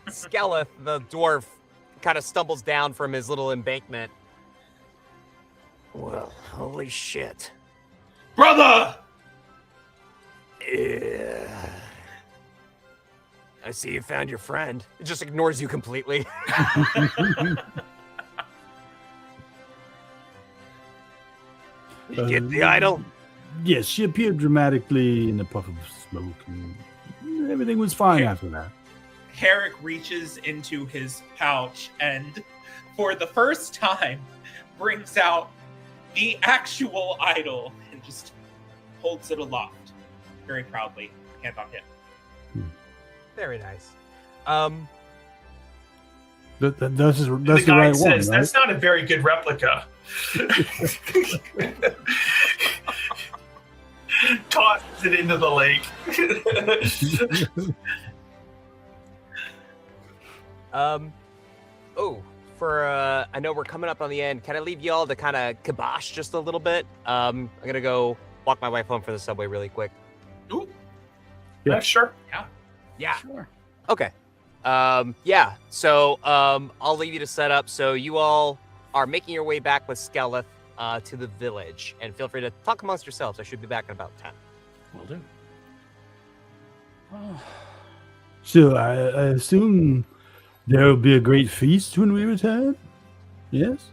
Skelleth, the dwarf, kind of stumbles down from his little embankment. Well, holy shit. Brother! Yeah. I see you found your friend. It just ignores you completely. You get the idol? Yes, she appeared dramatically in a puff of smoke, and everything was fine after that. Herrick reaches into his pouch and, for the first time, brings out the actual idol and just holds it aloft very proudly, hand on hip. Very nice. That's The the guy right one, says, right? "That's not a very good replica." Tosses it into the lake. I know we're coming up on the end. Can I leave y'all to kind of kibosh just a little bit? I'm gonna go walk my wife home for the subway really quick. Ooh, Yeah, sure. Yeah. Sure. Okay. Yeah. So I'll leave you to set up. So you all are making your way back with Skeleth to the village, and feel free to talk amongst yourselves. I should be back in about 10. Will do. Oh, So I assume there will be a great feast when we return. Yes.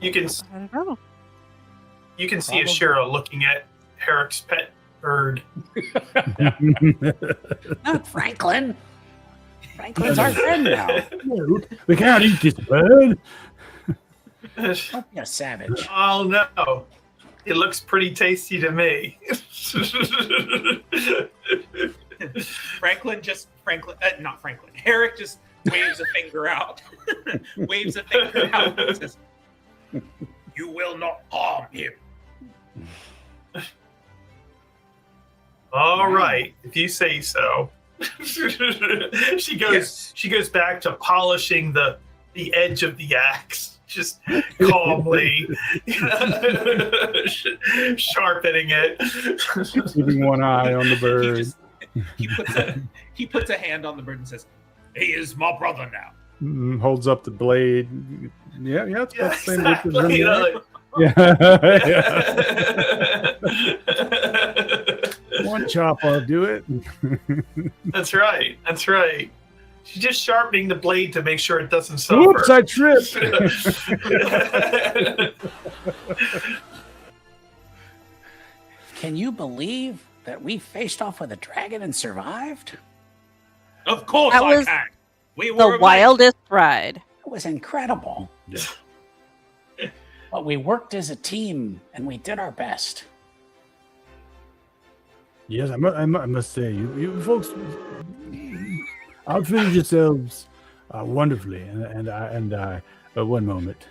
You can I don't know. you can see Ashira looking at Herrick's pet bird. not Franklin. Franklin's our friend now. We can't eat this bird. Don't be a savage. Oh no, it looks pretty tasty to me. Herrick just waves a finger out. Waves a finger out and says, "You will not harm him." All right, if you say so. She goes back to polishing the edge of the axe, just calmly sharpening it. Keeping one eye on the bird. He puts a hand on the bird and says, "He is my brother now." Holds up the blade. Yeah, it's about the same width as exactly. yeah. One chop, I'll do it. That's right. She's just sharpening the blade to make sure it doesn't suffer. Oops, I tripped. Can you believe that we faced off with a dragon and survived? Of course That I was can. We The were wildest ride. It was incredible. Yeah. But we worked as a team and we did our best. Yes, I must say, you folks outfitted yourselves wonderfully, and I one moment.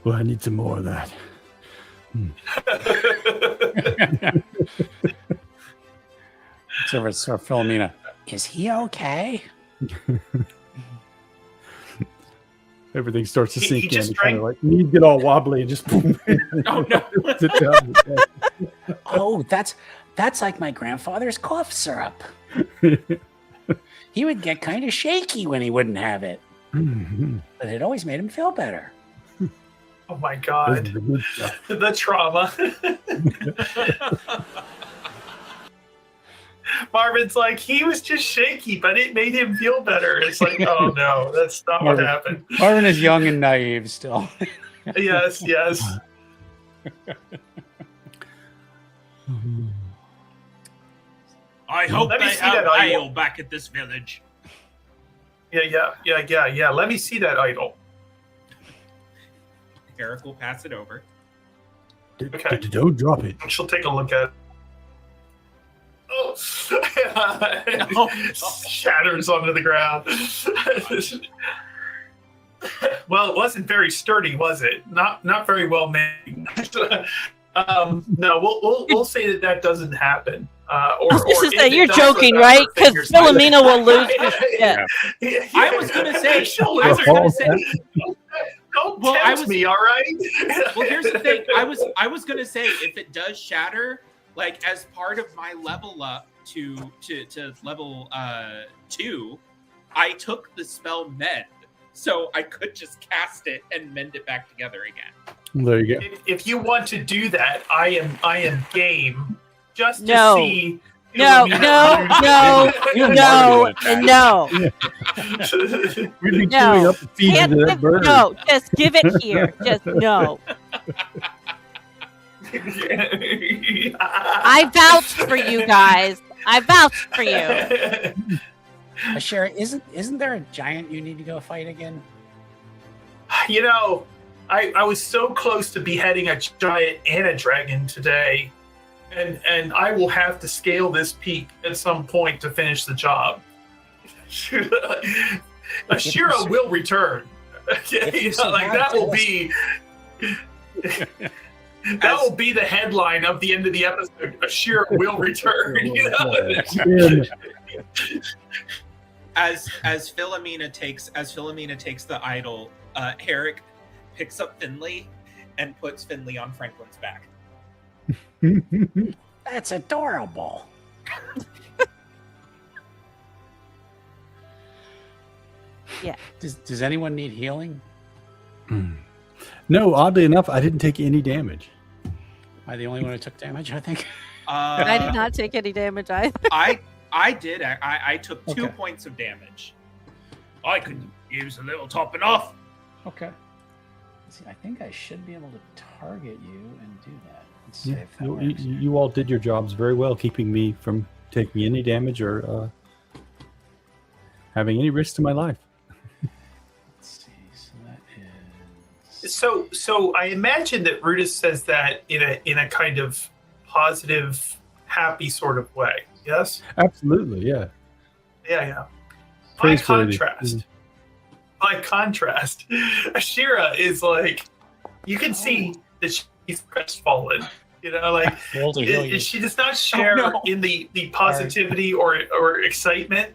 Well, I need some more of that. So over Sir Philomena. Is he okay? Everything starts to He sink in. just and kind of drank- like knees get all wobbly and just boom. Oh, no. Sit down. Oh, that's like my grandfather's cough syrup. He would get kind of shaky when he wouldn't have it, but it always made him feel better. Oh my This is god, the good stuff. the trauma. Marvin's like, he was just shaky, but it made him feel better. It's like, oh no, that's not what Marvin. happened. Marvin is young and naive still. Yes. I hope Let me they see have that idol. ale back at this village. Yeah. Let me see that idol. Eric will pass it over. Okay. Don't drop it. She'll take a look at it. Oh, shatters onto the ground. Well, it wasn't very sturdy, was it? Not very well made. No, we'll say that doesn't happen. This is if that it you're does, joking, her right? Because fingers- Philomena will lose her shit. Yeah. I was gonna say. She'll I lose was her- gonna say. Don't Well, I tempt was- me, all right? Well, here's the thing. I was gonna say, if it does shatter, like as part of my level up to level 2, I took the spell mend, so I could just cast it and mend it back together again. There you go. If you want to do that, I am game. Just to No. see. No, Philomena no. We'd be No. chewing up the feet Can't into that give- bird. no, just give it here. Just no. I vouched for you guys. I vouched for you. Ashira, isn't there a giant you need to go fight again? You know, I was so close to beheading a giant and a dragon today, and I will have to scale this peak at some point to finish the job. Ashira will return. You know, like that will be that will be the headline of the end of the episode. Ashira will return. You know? As Philomena takes the idol, Herrick picks up Finley and puts Finley on Franklin's back. That's adorable. Yeah. Does anyone need healing? No, oddly enough, I didn't take any damage. Am I the only one who took damage, I think? I did not take any damage either. I did. I took 2 points of damage. I could use a little topping off. Okay. See, I think I should be able to target you and do that. Let's see Yeah, if that works. you all did your jobs very well, keeping me from taking any damage or having any risk to my life. Let's see. So that is. So I imagine that Rudis says that in a kind of positive, happy sort of way. Yes. Absolutely, yeah. Yeah. By Praiseworthy. contrast, Ashira is like, you can see that she's crestfallen. You know, like she does not share in the positivity or excitement,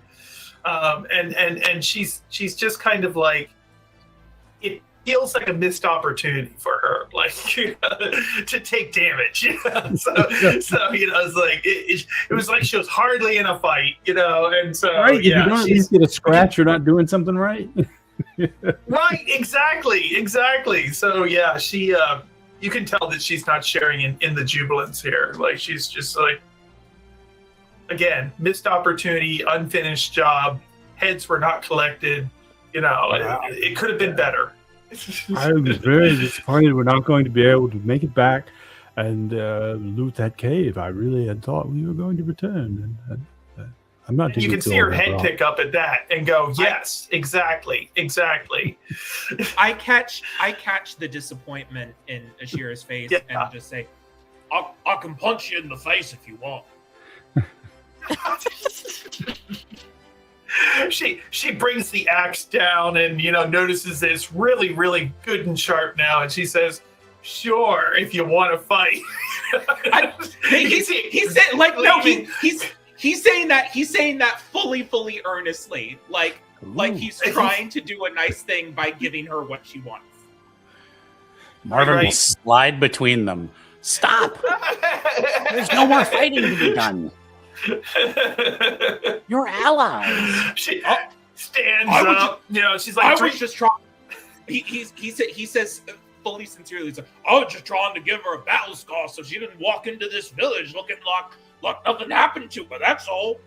and she's just kind of like, it feels like a missed opportunity for her, like to take damage. You know? So you know, it's like it was like she was hardly in a fight, you know, and so Right, if you don't at least get a scratch, you're not doing something right. Right, exactly. So yeah, she you can tell that she's not sharing in the jubilance here. Like she's just like, again, missed opportunity, unfinished job, heads were not collected. You know, it could have been better. I was very disappointed we're not going to be able to make it back and loot that cave. I really had thought we were going to return. And I'm not. You can see her head pick up at that and go, "Yes, exactly." I catch the disappointment in Ashira's face and just say, "I can punch you in the face if you want." She brings the axe down and, you know, notices that it's really, really good and sharp now, and she says, "Sure, if you want to fight." He's saying that fully earnestly, like he's trying to do a nice thing by giving her what she wants. Marvin will slide between them. Stop! There's no more fighting to be done. You're allies. She stands up. You know, she's like, I was just trying. He says fully sincerely, he's like, I was just trying to give her a battle scar so she didn't walk into this village looking like nothing happened to her. That's all.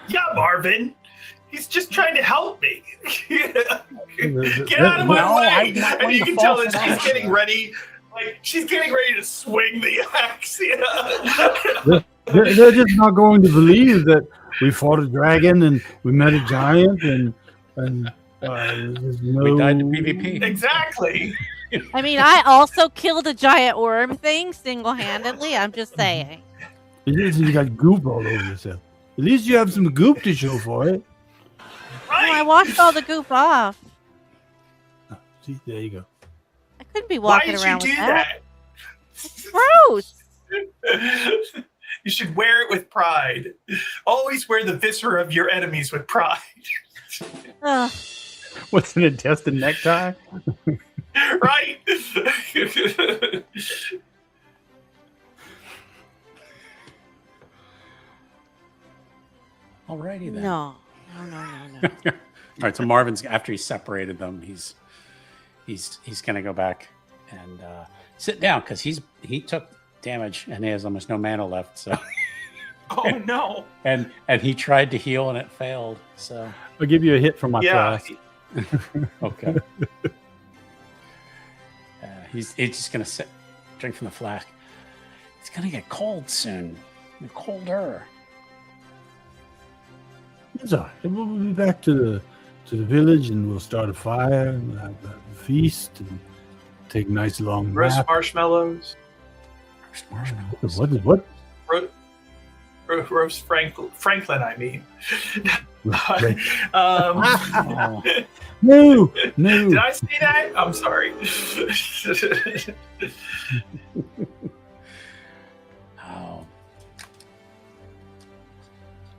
Yeah, Marvin. He's just trying to help me. Get out of my way. And you can tell that she's getting ready. Like, she's getting ready to swing the axe. You know? They're just not going to believe that we fought a dragon and we met a giant and there's no... We died to PvP. Exactly. I mean, I also killed a giant worm thing single-handedly. I'm just saying. At least you got goop all over yourself. At least you have some goop to show for it. Right. Oh, I washed all the goop off. Oh, see, there you go. I couldn't be walking around Why did you with do that. that? Gross. You should wear it with pride. Always wear the viscera of your enemies with pride. Ugh. What's an intestine necktie? Right? Alrighty then. No. All right, so Marvin's, after he separated them, he's gonna go back and sit down because he took damage and he has almost no mana left. So Oh no! and he tried to heal and it failed. So I'll give you a hit from my Yeah. class. okay. He's just gonna sit, drink from the flask. It's gonna get cold soon. Colder. It's all right. We'll be back to the village, and we'll start a fire, and we'll have a feast, and take a nice long Roast nap. marshmallows. What? Roast Franklin, I mean. Right. Oh. No. Did I say that? I'm sorry. Oh.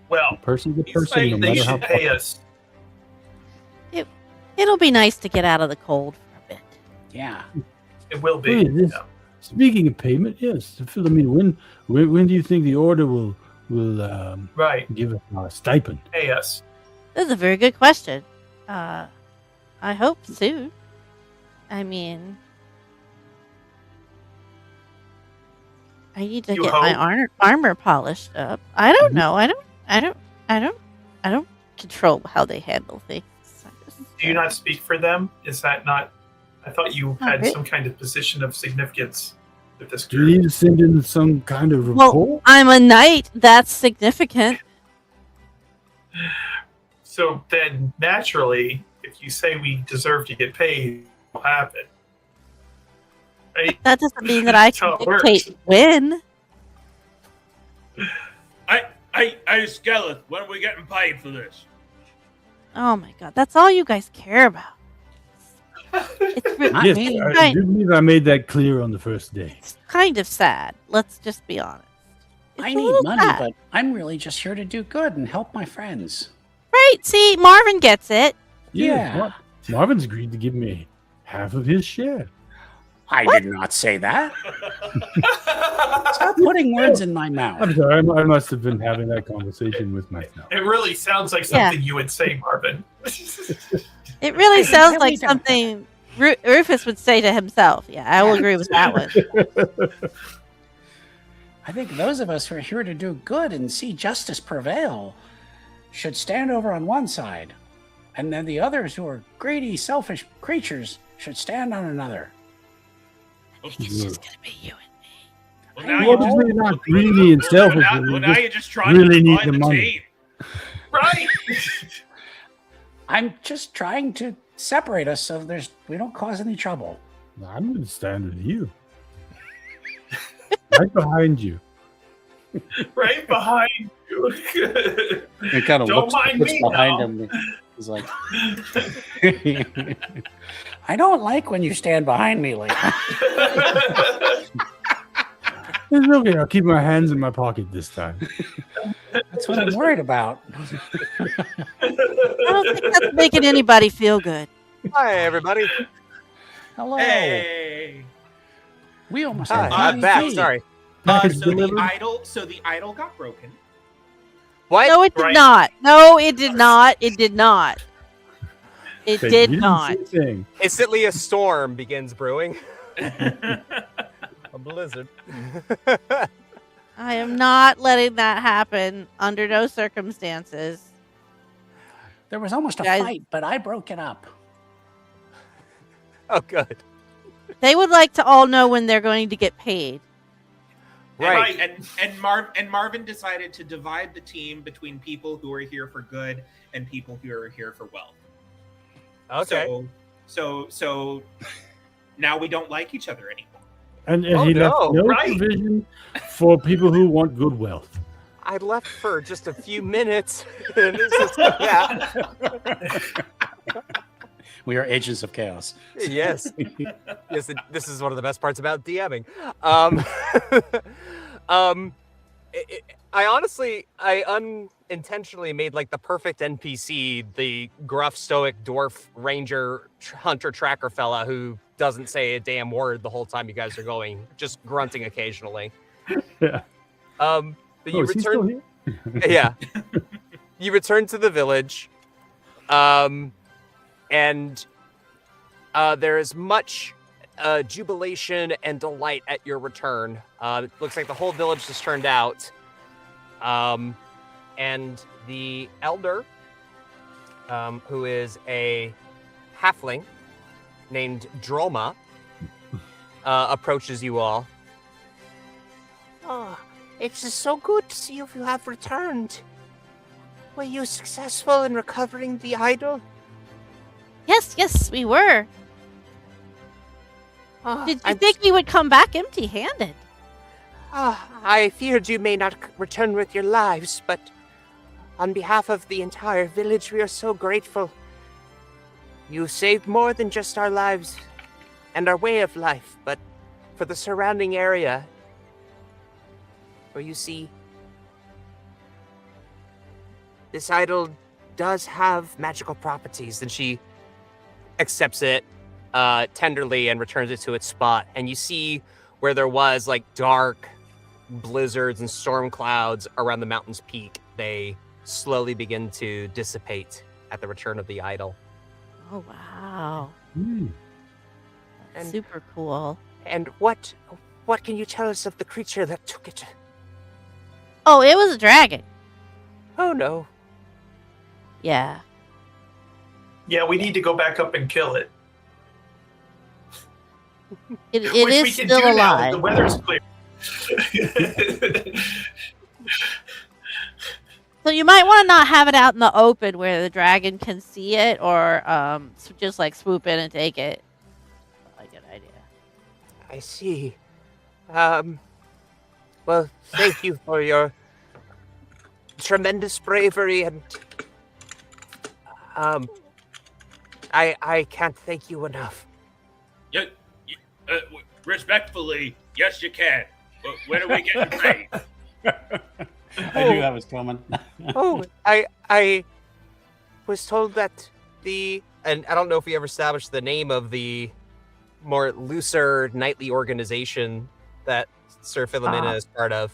Well, Person to you person, say no they matter how should pay us. It'll be nice to get out of the cold for a bit. Yeah. It will be. Wait, this- Yeah. Speaking of payment, yes. Philomena, when do you think the order will Right. give us our stipend? Pay us. That's a very good question. I hope soon. I mean, I need to You get my hope? armor polished up. I don't know. I don't control how they handle things. Do you not speak for them? Is that not? I thought you Not had really. some kind of position of significance with this Do you group. need to send in some kind of Well, report? I'm a knight. That's significant. So then, naturally, if you say we deserve to get paid, it'll happen. Right? That doesn't mean that I That's how can it dictate works. when. Hey, Skelleth, when are we getting paid for this? Oh my god, that's all you guys care about. It's, Not Yes, me. I do believe I made that clear on the first day. it's kind of sad. Let's just be honest. It's I a need little money, sad. but I'm really just here to do good and help my friends. Right, see, Marvin gets it. Yeah. Marvin's agreed to give me half of his share. I did not say that. Stop putting words in my mouth. I'm sorry, I must have been having that conversation with myself. It really sounds like Yeah. something you would say, Marvin. It really sounds really like don't. something Rufus would say to himself. Yeah, I will agree with that one. I think those of us who are here to do good and see justice prevail should stand over on one side, and then the others who are greedy, selfish creatures should stand on another. It's just gonna be you Well, I now know. you're Well, just, we're not greedy and selfish. well, now you're just trying really to need divide the the money. team. Right? I'm just trying to separate us so we don't cause any trouble. I'm going to stand with you. Right behind you. Right behind you. He kind of Don't mind looks me behind now. him. He's like, I don't like when you stand behind me like that. It's okay. I'll keep my hands in my pocket this time. That's what I'm worried about. I don't think that's making anybody feel good. Hi, everybody. Hello. Hey. We almost Hi, had I'm back. MVP. Sorry. Package So delivered? the idol got broken. What? No, it did Right. not. No, it did not. It did not. It Okay, did you didn't not. say a thing. Instantly, a storm begins brewing. A blizzard. I am not letting that happen under no circumstances. There was almost a Guys- fight, but I broke it up. Oh, good. They would like to all know when they're going to get paid. Right. And Marvin decided to divide the team between people who are here for good and people who are here for wealth. Okay. So now we don't like each other anymore. And Oh, he left no, no right. provision for people who want good wealth. I left for just a few minutes. And it's just, yeah. We are agents of chaos. Yes. Yes. This is one of the best parts about DMing. I unintentionally made like the perfect NPC, the gruff, stoic dwarf ranger hunter tracker fella who doesn't say a damn word the whole time you guys are going, just grunting occasionally. Yeah. But you is he still return. here? Yeah. You return to the village. And there is much jubilation and delight at your return. It looks like the whole village has turned out. And the elder, who is a halfling named Droma, approaches you all. Oh, it's just so good to see you have returned. Were you successful in recovering the idol? Yes, we were. Did you think we would come back empty-handed? I feared you may not return with your lives, but on behalf of the entire village, we are so grateful. You saved more than just our lives and our way of life, but for the surrounding area. For you see, this idol does have magical properties. And she accepts it tenderly and returns it to its spot. And you see where there was like dark blizzards and storm clouds around the mountain's peak, they slowly begin to dissipate at the return of the idol. Oh, wow. Hmm. That's super cool. And what can you tell us of the creature that took it? Oh, it was a dragon. Oh no. Yeah. Yeah, we need to go back up and kill it. It Which is we can still do now alive. that the weather's clear. So you might want to not have it out in the open where the dragon can see it, or just like swoop in and take it. Probably a good idea. I see. Well, thank you for your tremendous bravery, and I can't thank you enough. Respectfully, yes, you can. But when are we getting paid? I knew that was coming. Oh, I was told that and I don't know if we ever established the name of the more looser nightly organization that Sir Philomena is part of.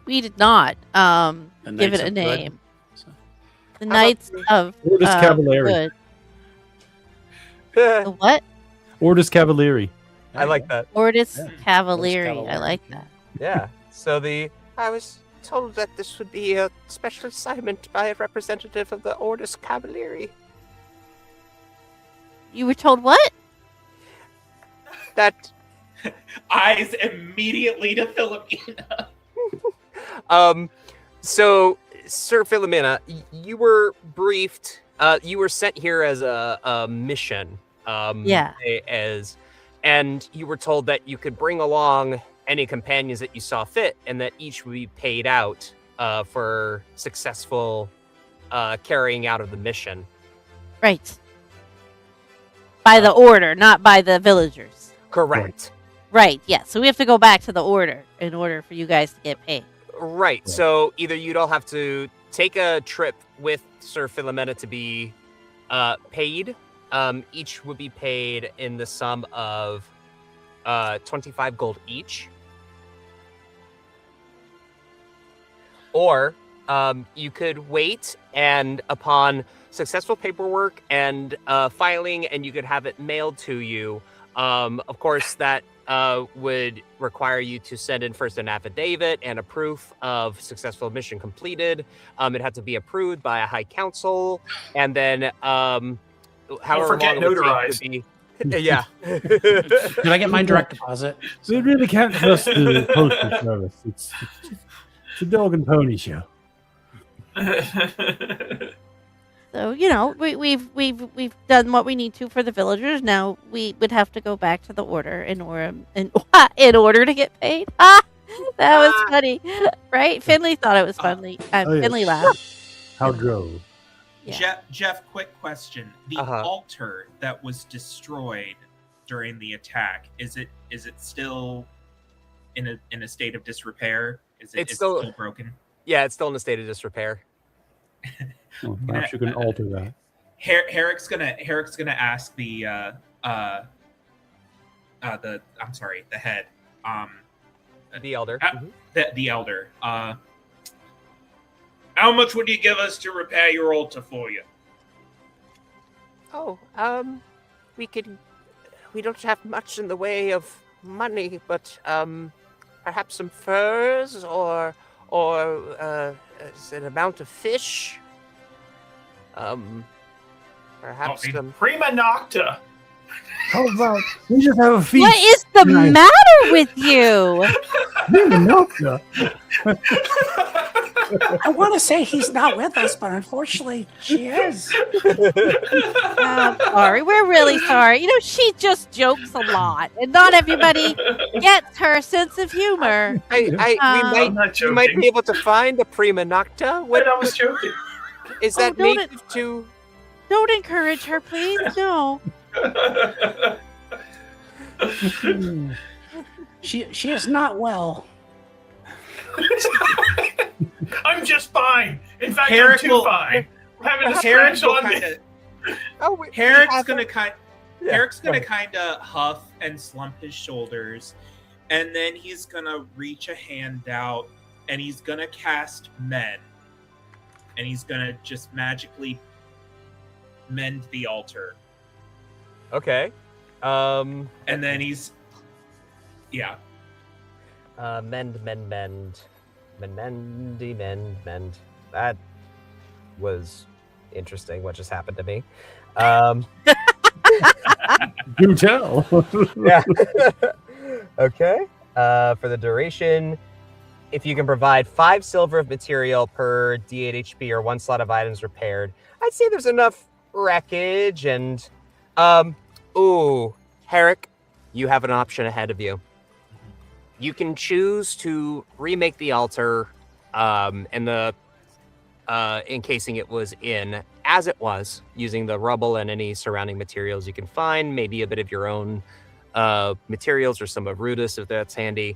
We did not give Knights it a of Good. name. So- The Knights of Ordus Cavalieri. Good. The what? Ordus Cavalieri. I like that. Ordus Yeah. Cavalieri. I Cavalieri. like that. Yeah. So I was told that this would be a special assignment by a representative of the Ordus Cavalieri. You were told what? That Eyes immediately to Philomena. So Sir Philomena, you were briefed. You were sent here as a mission. Yeah. And you were told that you could bring along any companions that you saw fit, and that each would be paid out for successful carrying out of the mission. Right. By the order, not by the villagers. Correct. Right. Yeah. So we have to go back to the order in order for you guys to get paid. Right. So either you'd all have to take a trip with Sir Philomena to be paid. Each would be paid in the sum of 25 gold each. Or you could wait, and upon successful paperwork and filing, and you could have it mailed to you. Of course, that would require you to send in first an affidavit and a proof of successful mission completed. It had to be approved by a high council, and then however forget long it would notarized. take to be. Yeah. Did I get mine direct deposit? We really can't trust the postal service. It's a dog and pony show. So we've done what we need to for the villagers. Now we would have to go back to the order in order to get paid. That was funny, right? Finley thought it was funny. Oh, yeah. Finley laughed. How drove? Yeah. Jeff, quick question. The altar that was destroyed during the attack, is it still in a state of disrepair? Is it still broken? Yeah, it's still in a state of disrepair. Oh, perhaps you can alter that. Herrick's gonna ask the head. The elder. The elder. How much would you give us to repair your altar for you? we don't have much in the way of money, but perhaps some furs or an amount of fish. Perhaps some. Prima nocta. How about we just have a feast? What is the tonight? matter with you? I want to say he's not with us, but unfortunately, she is. Sorry, we're really sorry. She just jokes a lot, and not everybody gets her sense of humor. We I'm not we might joking. be able to find a prima nocta. What I was joking. is that don't native to? Don't encourage her, please. No. She is not well. I'm just fine. In fact, Herrick I'm too will- fine. We're having a Herrick scratch on me. Herrick's gonna kind of huff and slump his shoulders, and then he's gonna reach a hand out and he's gonna cast mend, and he's gonna just magically mend the altar, Okay. and then he's Mend. That was interesting. What just happened to me? Do tell. Yeah. Okay. For the duration, if you can provide 5 silver of material per D8 HP or 1 slot of items repaired, I'd say there's enough wreckage and Herrick, you have an option ahead of you. You can choose to remake the altar and the encasing it was in as it was, using the rubble and any surrounding materials you can find, maybe a bit of your own materials or some of Rudis if that's handy.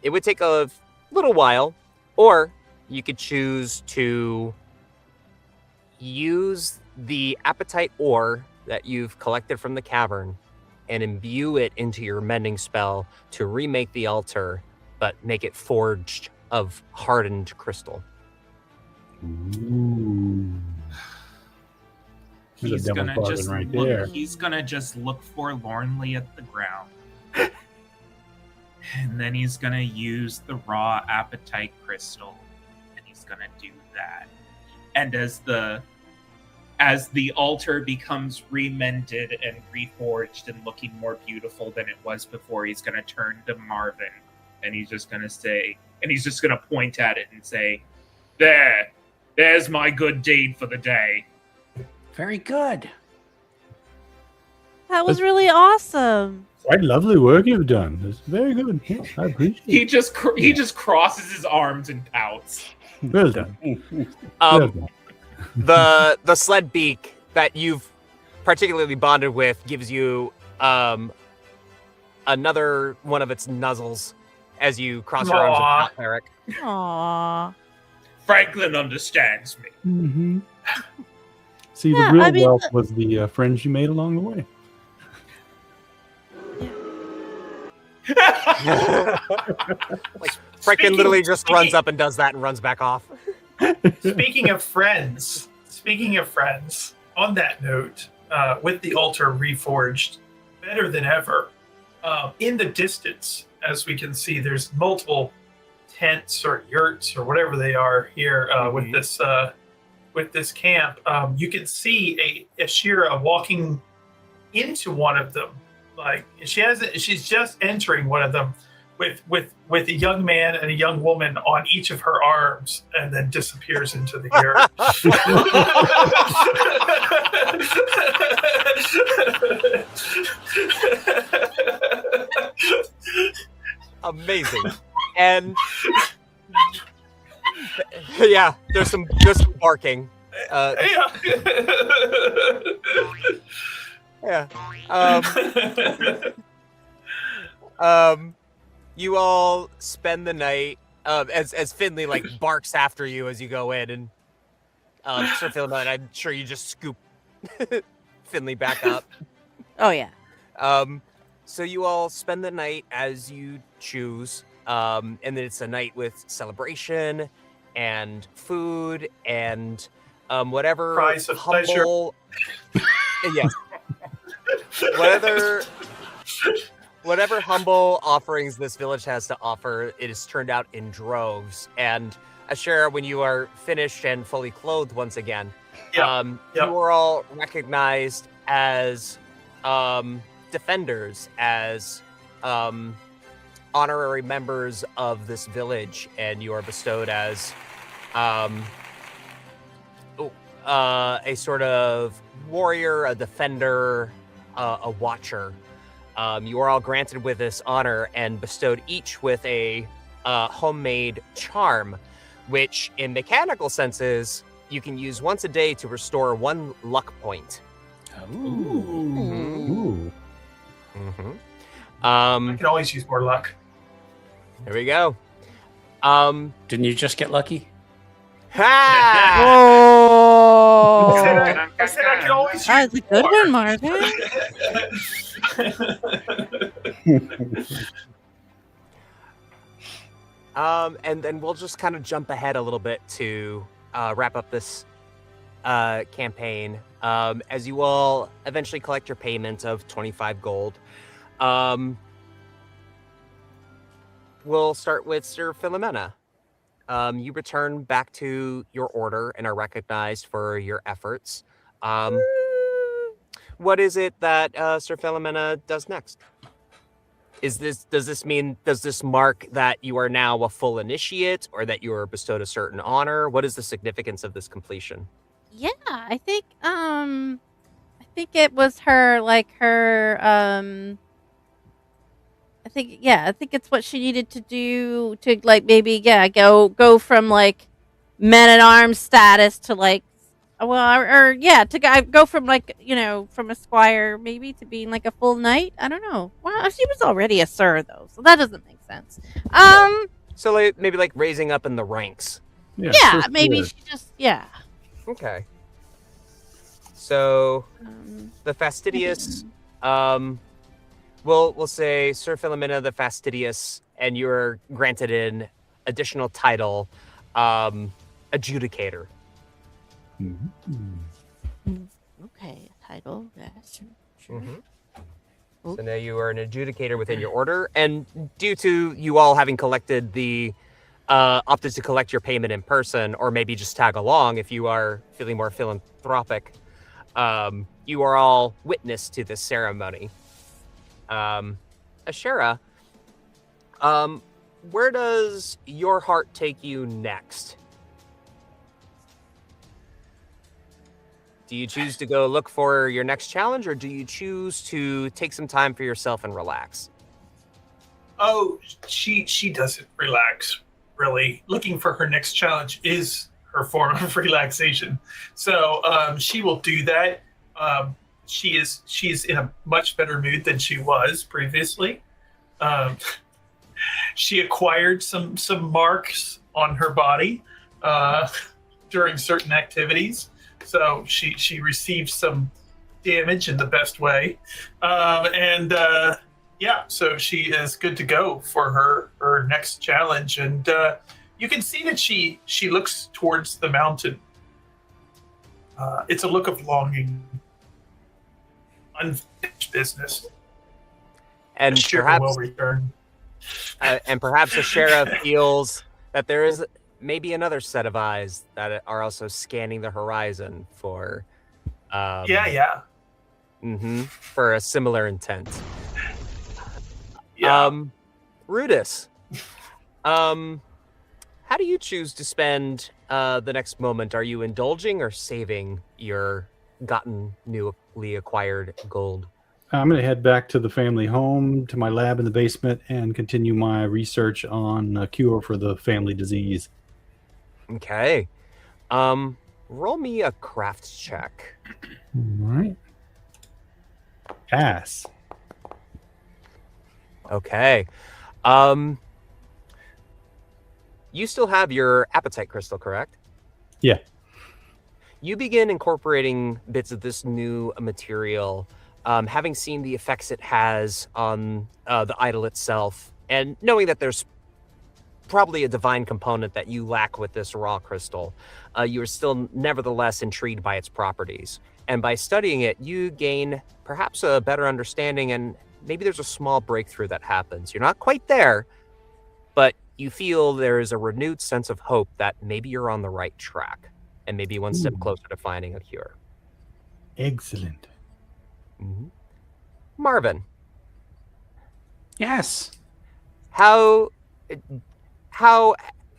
It would take a little while, or you could choose to use the Apatite ore that you've collected from the cavern and imbue it into your mending spell to remake the altar, but make it forged of hardened crystal. Ooh. There's a he's devil gonna bargain just right look, there. he's gonna just look forlornly at the ground, and then he's gonna use the raw apatite crystal, and he's gonna do that. And as the altar becomes remended and reforged and looking more beautiful than it was before, he's gonna turn to Marvin, and he's just gonna say, and he's just gonna point at it and say, there's my good deed for the day. Very good. That was really awesome. Quite lovely work you've done. It's very good. Yeah, I appreciate it. He just crosses his arms and pouts. Well done. Um, Well done. the sled beak that you've particularly bonded with gives you another one of its nuzzles as you cross your arms Aw. with Eric. Aww. Franklin understands me. Mm-hmm. See, Yeah, the real I mean, wealth was the friends you made along the way. Franklin literally just runs up and does that and runs back off. Speaking of friends, on that note, with the altar reforged, better than ever, in the distance, as we can see, there's multiple tents or yurts or whatever they are here with this camp. You can see a Ashira walking into one of them. Like she's just entering one of them with a young man and a young woman on each of her arms, and then disappears into the yurt. Amazing. And yeah, there's some barking. Yeah. You all spend the night as Finley like barks after you as you go in, and Sir Finley, I'm sure you just scoop Finley back up. Oh, yeah. So you all spend the night as you choose, and then it's a night with celebration and food and whatever Cries of humble, yes, whatever humble offerings this village has to offer, it is turned out in droves. And Ashera, when you are finished and fully clothed once again, Yep. you are all recognized as defenders as honorary members of this village, and you are bestowed as a sort of warrior, a defender, a watcher. You are all granted with this honor and bestowed each with a homemade charm, which in mechanical senses you can use once a day to restore 1 luck point. Ooh. Mm-hmm. I can always use more luck. There we go. Didn't you just get lucky? Ha! Oh, I said I can always use that's a good more. one, Marvin. And then we'll just kind of jump ahead a little bit to wrap up this campaign. As you all eventually collect your payment of 25 gold. We'll start with Sir Philomena. You return back to your order and are recognized for your efforts. What is it that Sir Philomena does next? Does this mark that you are now a full initiate, or that you are bestowed a certain honor? What is the significance of this completion? Yeah, I think it was her, I think it's what she needed to do to maybe go from men-at-arms status to go from from a squire maybe to being a full knight. I don't know. Well, she was already a sir though, so that doesn't make sense. So maybe raising up in the ranks. Yeah, maybe she just Okay. So the fastidious, we'll say Sir Philomena the Fastidious, and you're granted an additional title, adjudicator. Okay, title. Yes, sure. Mm-hmm. So now you are an adjudicator within your order, and due to you all having collected the opted to collect your payment in person, or maybe just tag along if you are feeling more philanthropic, you are all witness to this ceremony. Ashera, where does your heart take you next? Do you choose to go look for your next challenge, or do you choose to take some time for yourself and relax? Oh, she doesn't relax, really. Looking for her next challenge is her form of relaxation. So she will do that. She's in a much better mood than she was previously. She acquired some marks on her body during certain activities. So she received some damage in the best way. So she is good to go for her next challenge. And you can see that she looks towards the mountain. It's a look of longing. Unfinished business. And Ashera will return. And perhaps Ashera feels that there is maybe another set of eyes that are also scanning the horizon for for a similar intent. Rudis, how do you choose to spend the next moment? Are you indulging or saving your newly acquired gold? I'm going to head back to the family home, to my lab in the basement, and continue my research on a cure for the family disease. Okay. Roll me a crafts check. All right. Pass. Okay. You still have your Apatite crystal, correct? Yeah. You begin incorporating bits of this new material, having seen the effects it has on the idol itself, and knowing that there's probably a divine component that you lack with this raw crystal, you are still nevertheless intrigued by its properties. And by studying it, you gain perhaps a better understanding, and maybe there's a small breakthrough that happens. You're not quite there, but you feel there is a renewed sense of hope that maybe you're on the right track, and maybe one step closer to finding a cure. Excellent. Mm-hmm. Marvin, Yes. how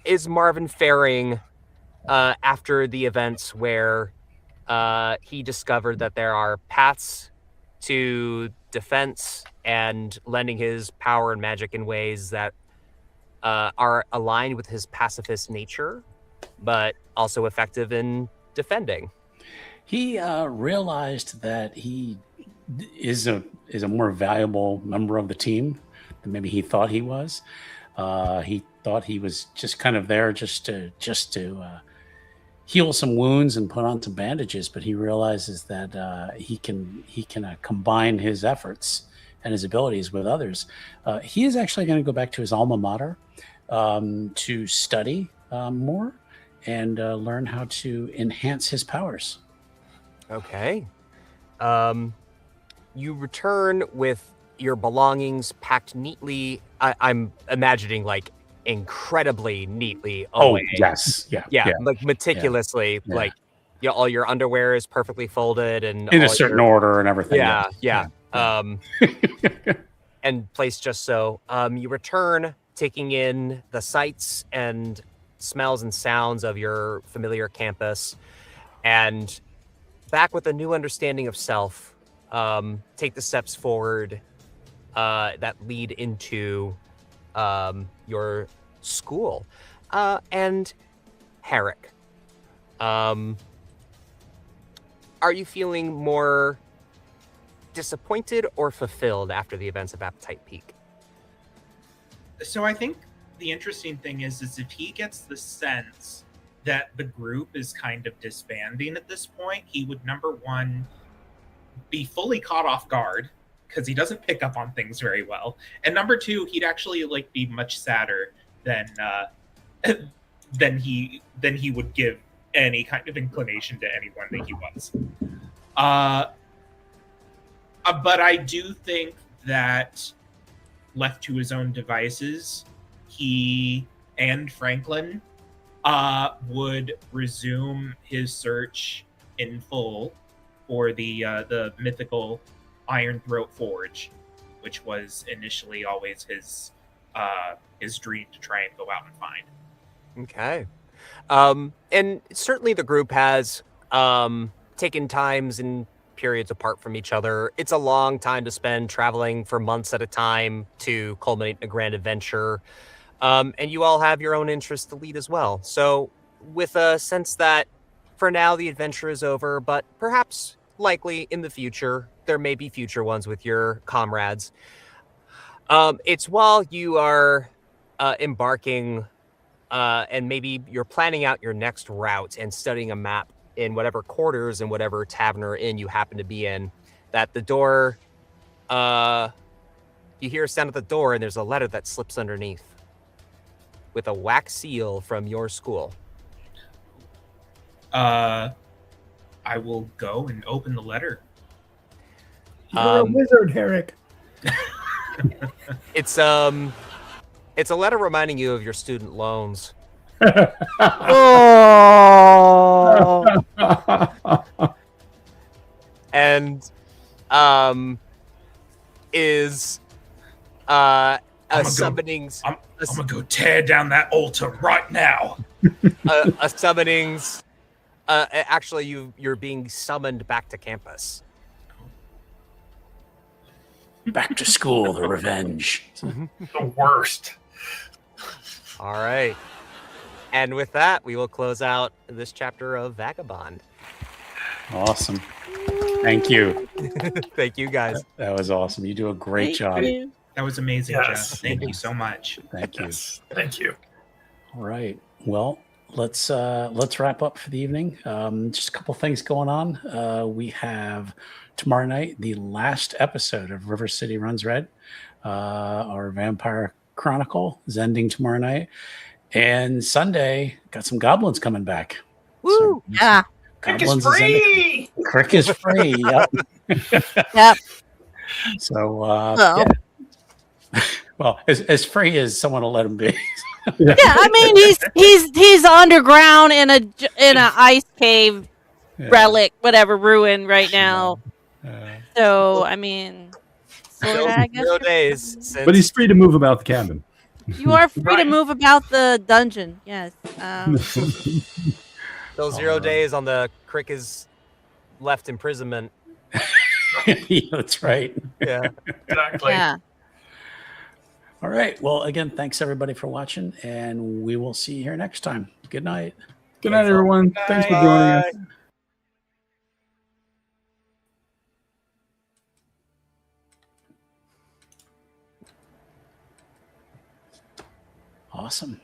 is Marvin faring after the events where he discovered that there are paths to defense and lending his power and magic in ways that are aligned with his pacifist nature, but also effective in defending? He realized that he is a more valuable member of the team than maybe he thought he was. He thought he was just kind of there just to heal some wounds and put on some bandages, but he realizes that he can combine his efforts and his abilities with others. He is actually going to go back to his alma mater to study more and learn how to enhance his powers. Okay. You return with your belongings packed neatly. I'm imagining like incredibly neatly away. Yes. Yeah, like meticulously. Yeah. Like all your underwear is perfectly folded and In a all certain your- order and everything. Yeah. And placed just so. You return, taking in the sights and smells and sounds of your familiar campus, and back with a new understanding of self. Take the steps forward that lead into your school. And Herrick, are you feeling more disappointed or fulfilled after the events of Apatite Peak? So I think the interesting thing is if he gets the sense that the group is kind of disbanding at this point, he would, number one, be fully caught off guard because he doesn't pick up on things very well, and number two, he'd actually like be much sadder than he would give any kind of inclination to anyone that he was. But I do think that left to his own devices, he and Franklin would resume his search in full for the mythical Iron Throat Forge, which was initially always his dream to try and go out and find. Okay. And certainly the group has taken times and periods apart from each other. It's a long time to spend traveling for months at a time to culminate in a grand adventure. And you all have your own interests to lead as well. So with a sense that for now the adventure is over, but perhaps likely in the future, there may be future ones with your comrades. It's while you are embarking and maybe you're planning out your next route and studying a map in whatever quarters and whatever tavern or inn you happen to be in, that the door, you hear a sound at the door and there's a letter that slips underneath with a wax seal from your school. I will go and open the letter. You're a wizard, Herrick. It's a letter reminding you of your student loans. Oh. And is a summonings. I'm gonna go tear down that altar right now. A summonings. Actually, you're being summoned back to campus. Back to school, the revenge. The worst. All right. And with that, we will close out this chapter of Vagabond. Awesome. Thank you. Thank you, guys. That was awesome. You do a great job. That was amazing, Yes. Jeff. Thank you so much. Thank you. Yes. Thank you. All right. Well, let's wrap up for the evening. Just a couple things going on. We have tomorrow night the last episode of River City Runs Red. Our Vampire Chronicle is ending tomorrow night, and Sunday got some goblins coming back. Woo! Yeah. Crick is Goblins is ending. free. Crick is free. Yep. Yep. So, Well. yeah. Well, as free as someone will let him be. Yeah, I mean he's underground in a ice cave Yeah. relic, whatever ruin right now. Uh, So I mean, Sort of, I guess. 0 days since. But he's free to move about the cabin. You are free to Right. move about the dungeon. Yes. Still 0 days on the Crick's left imprisonment. Yeah, that's right. Yeah. Exactly. Yeah. All right. Well, again, thanks everybody for watching, and we will see you here next time. Good night. Good night, everyone. Thanks for joining us. Awesome.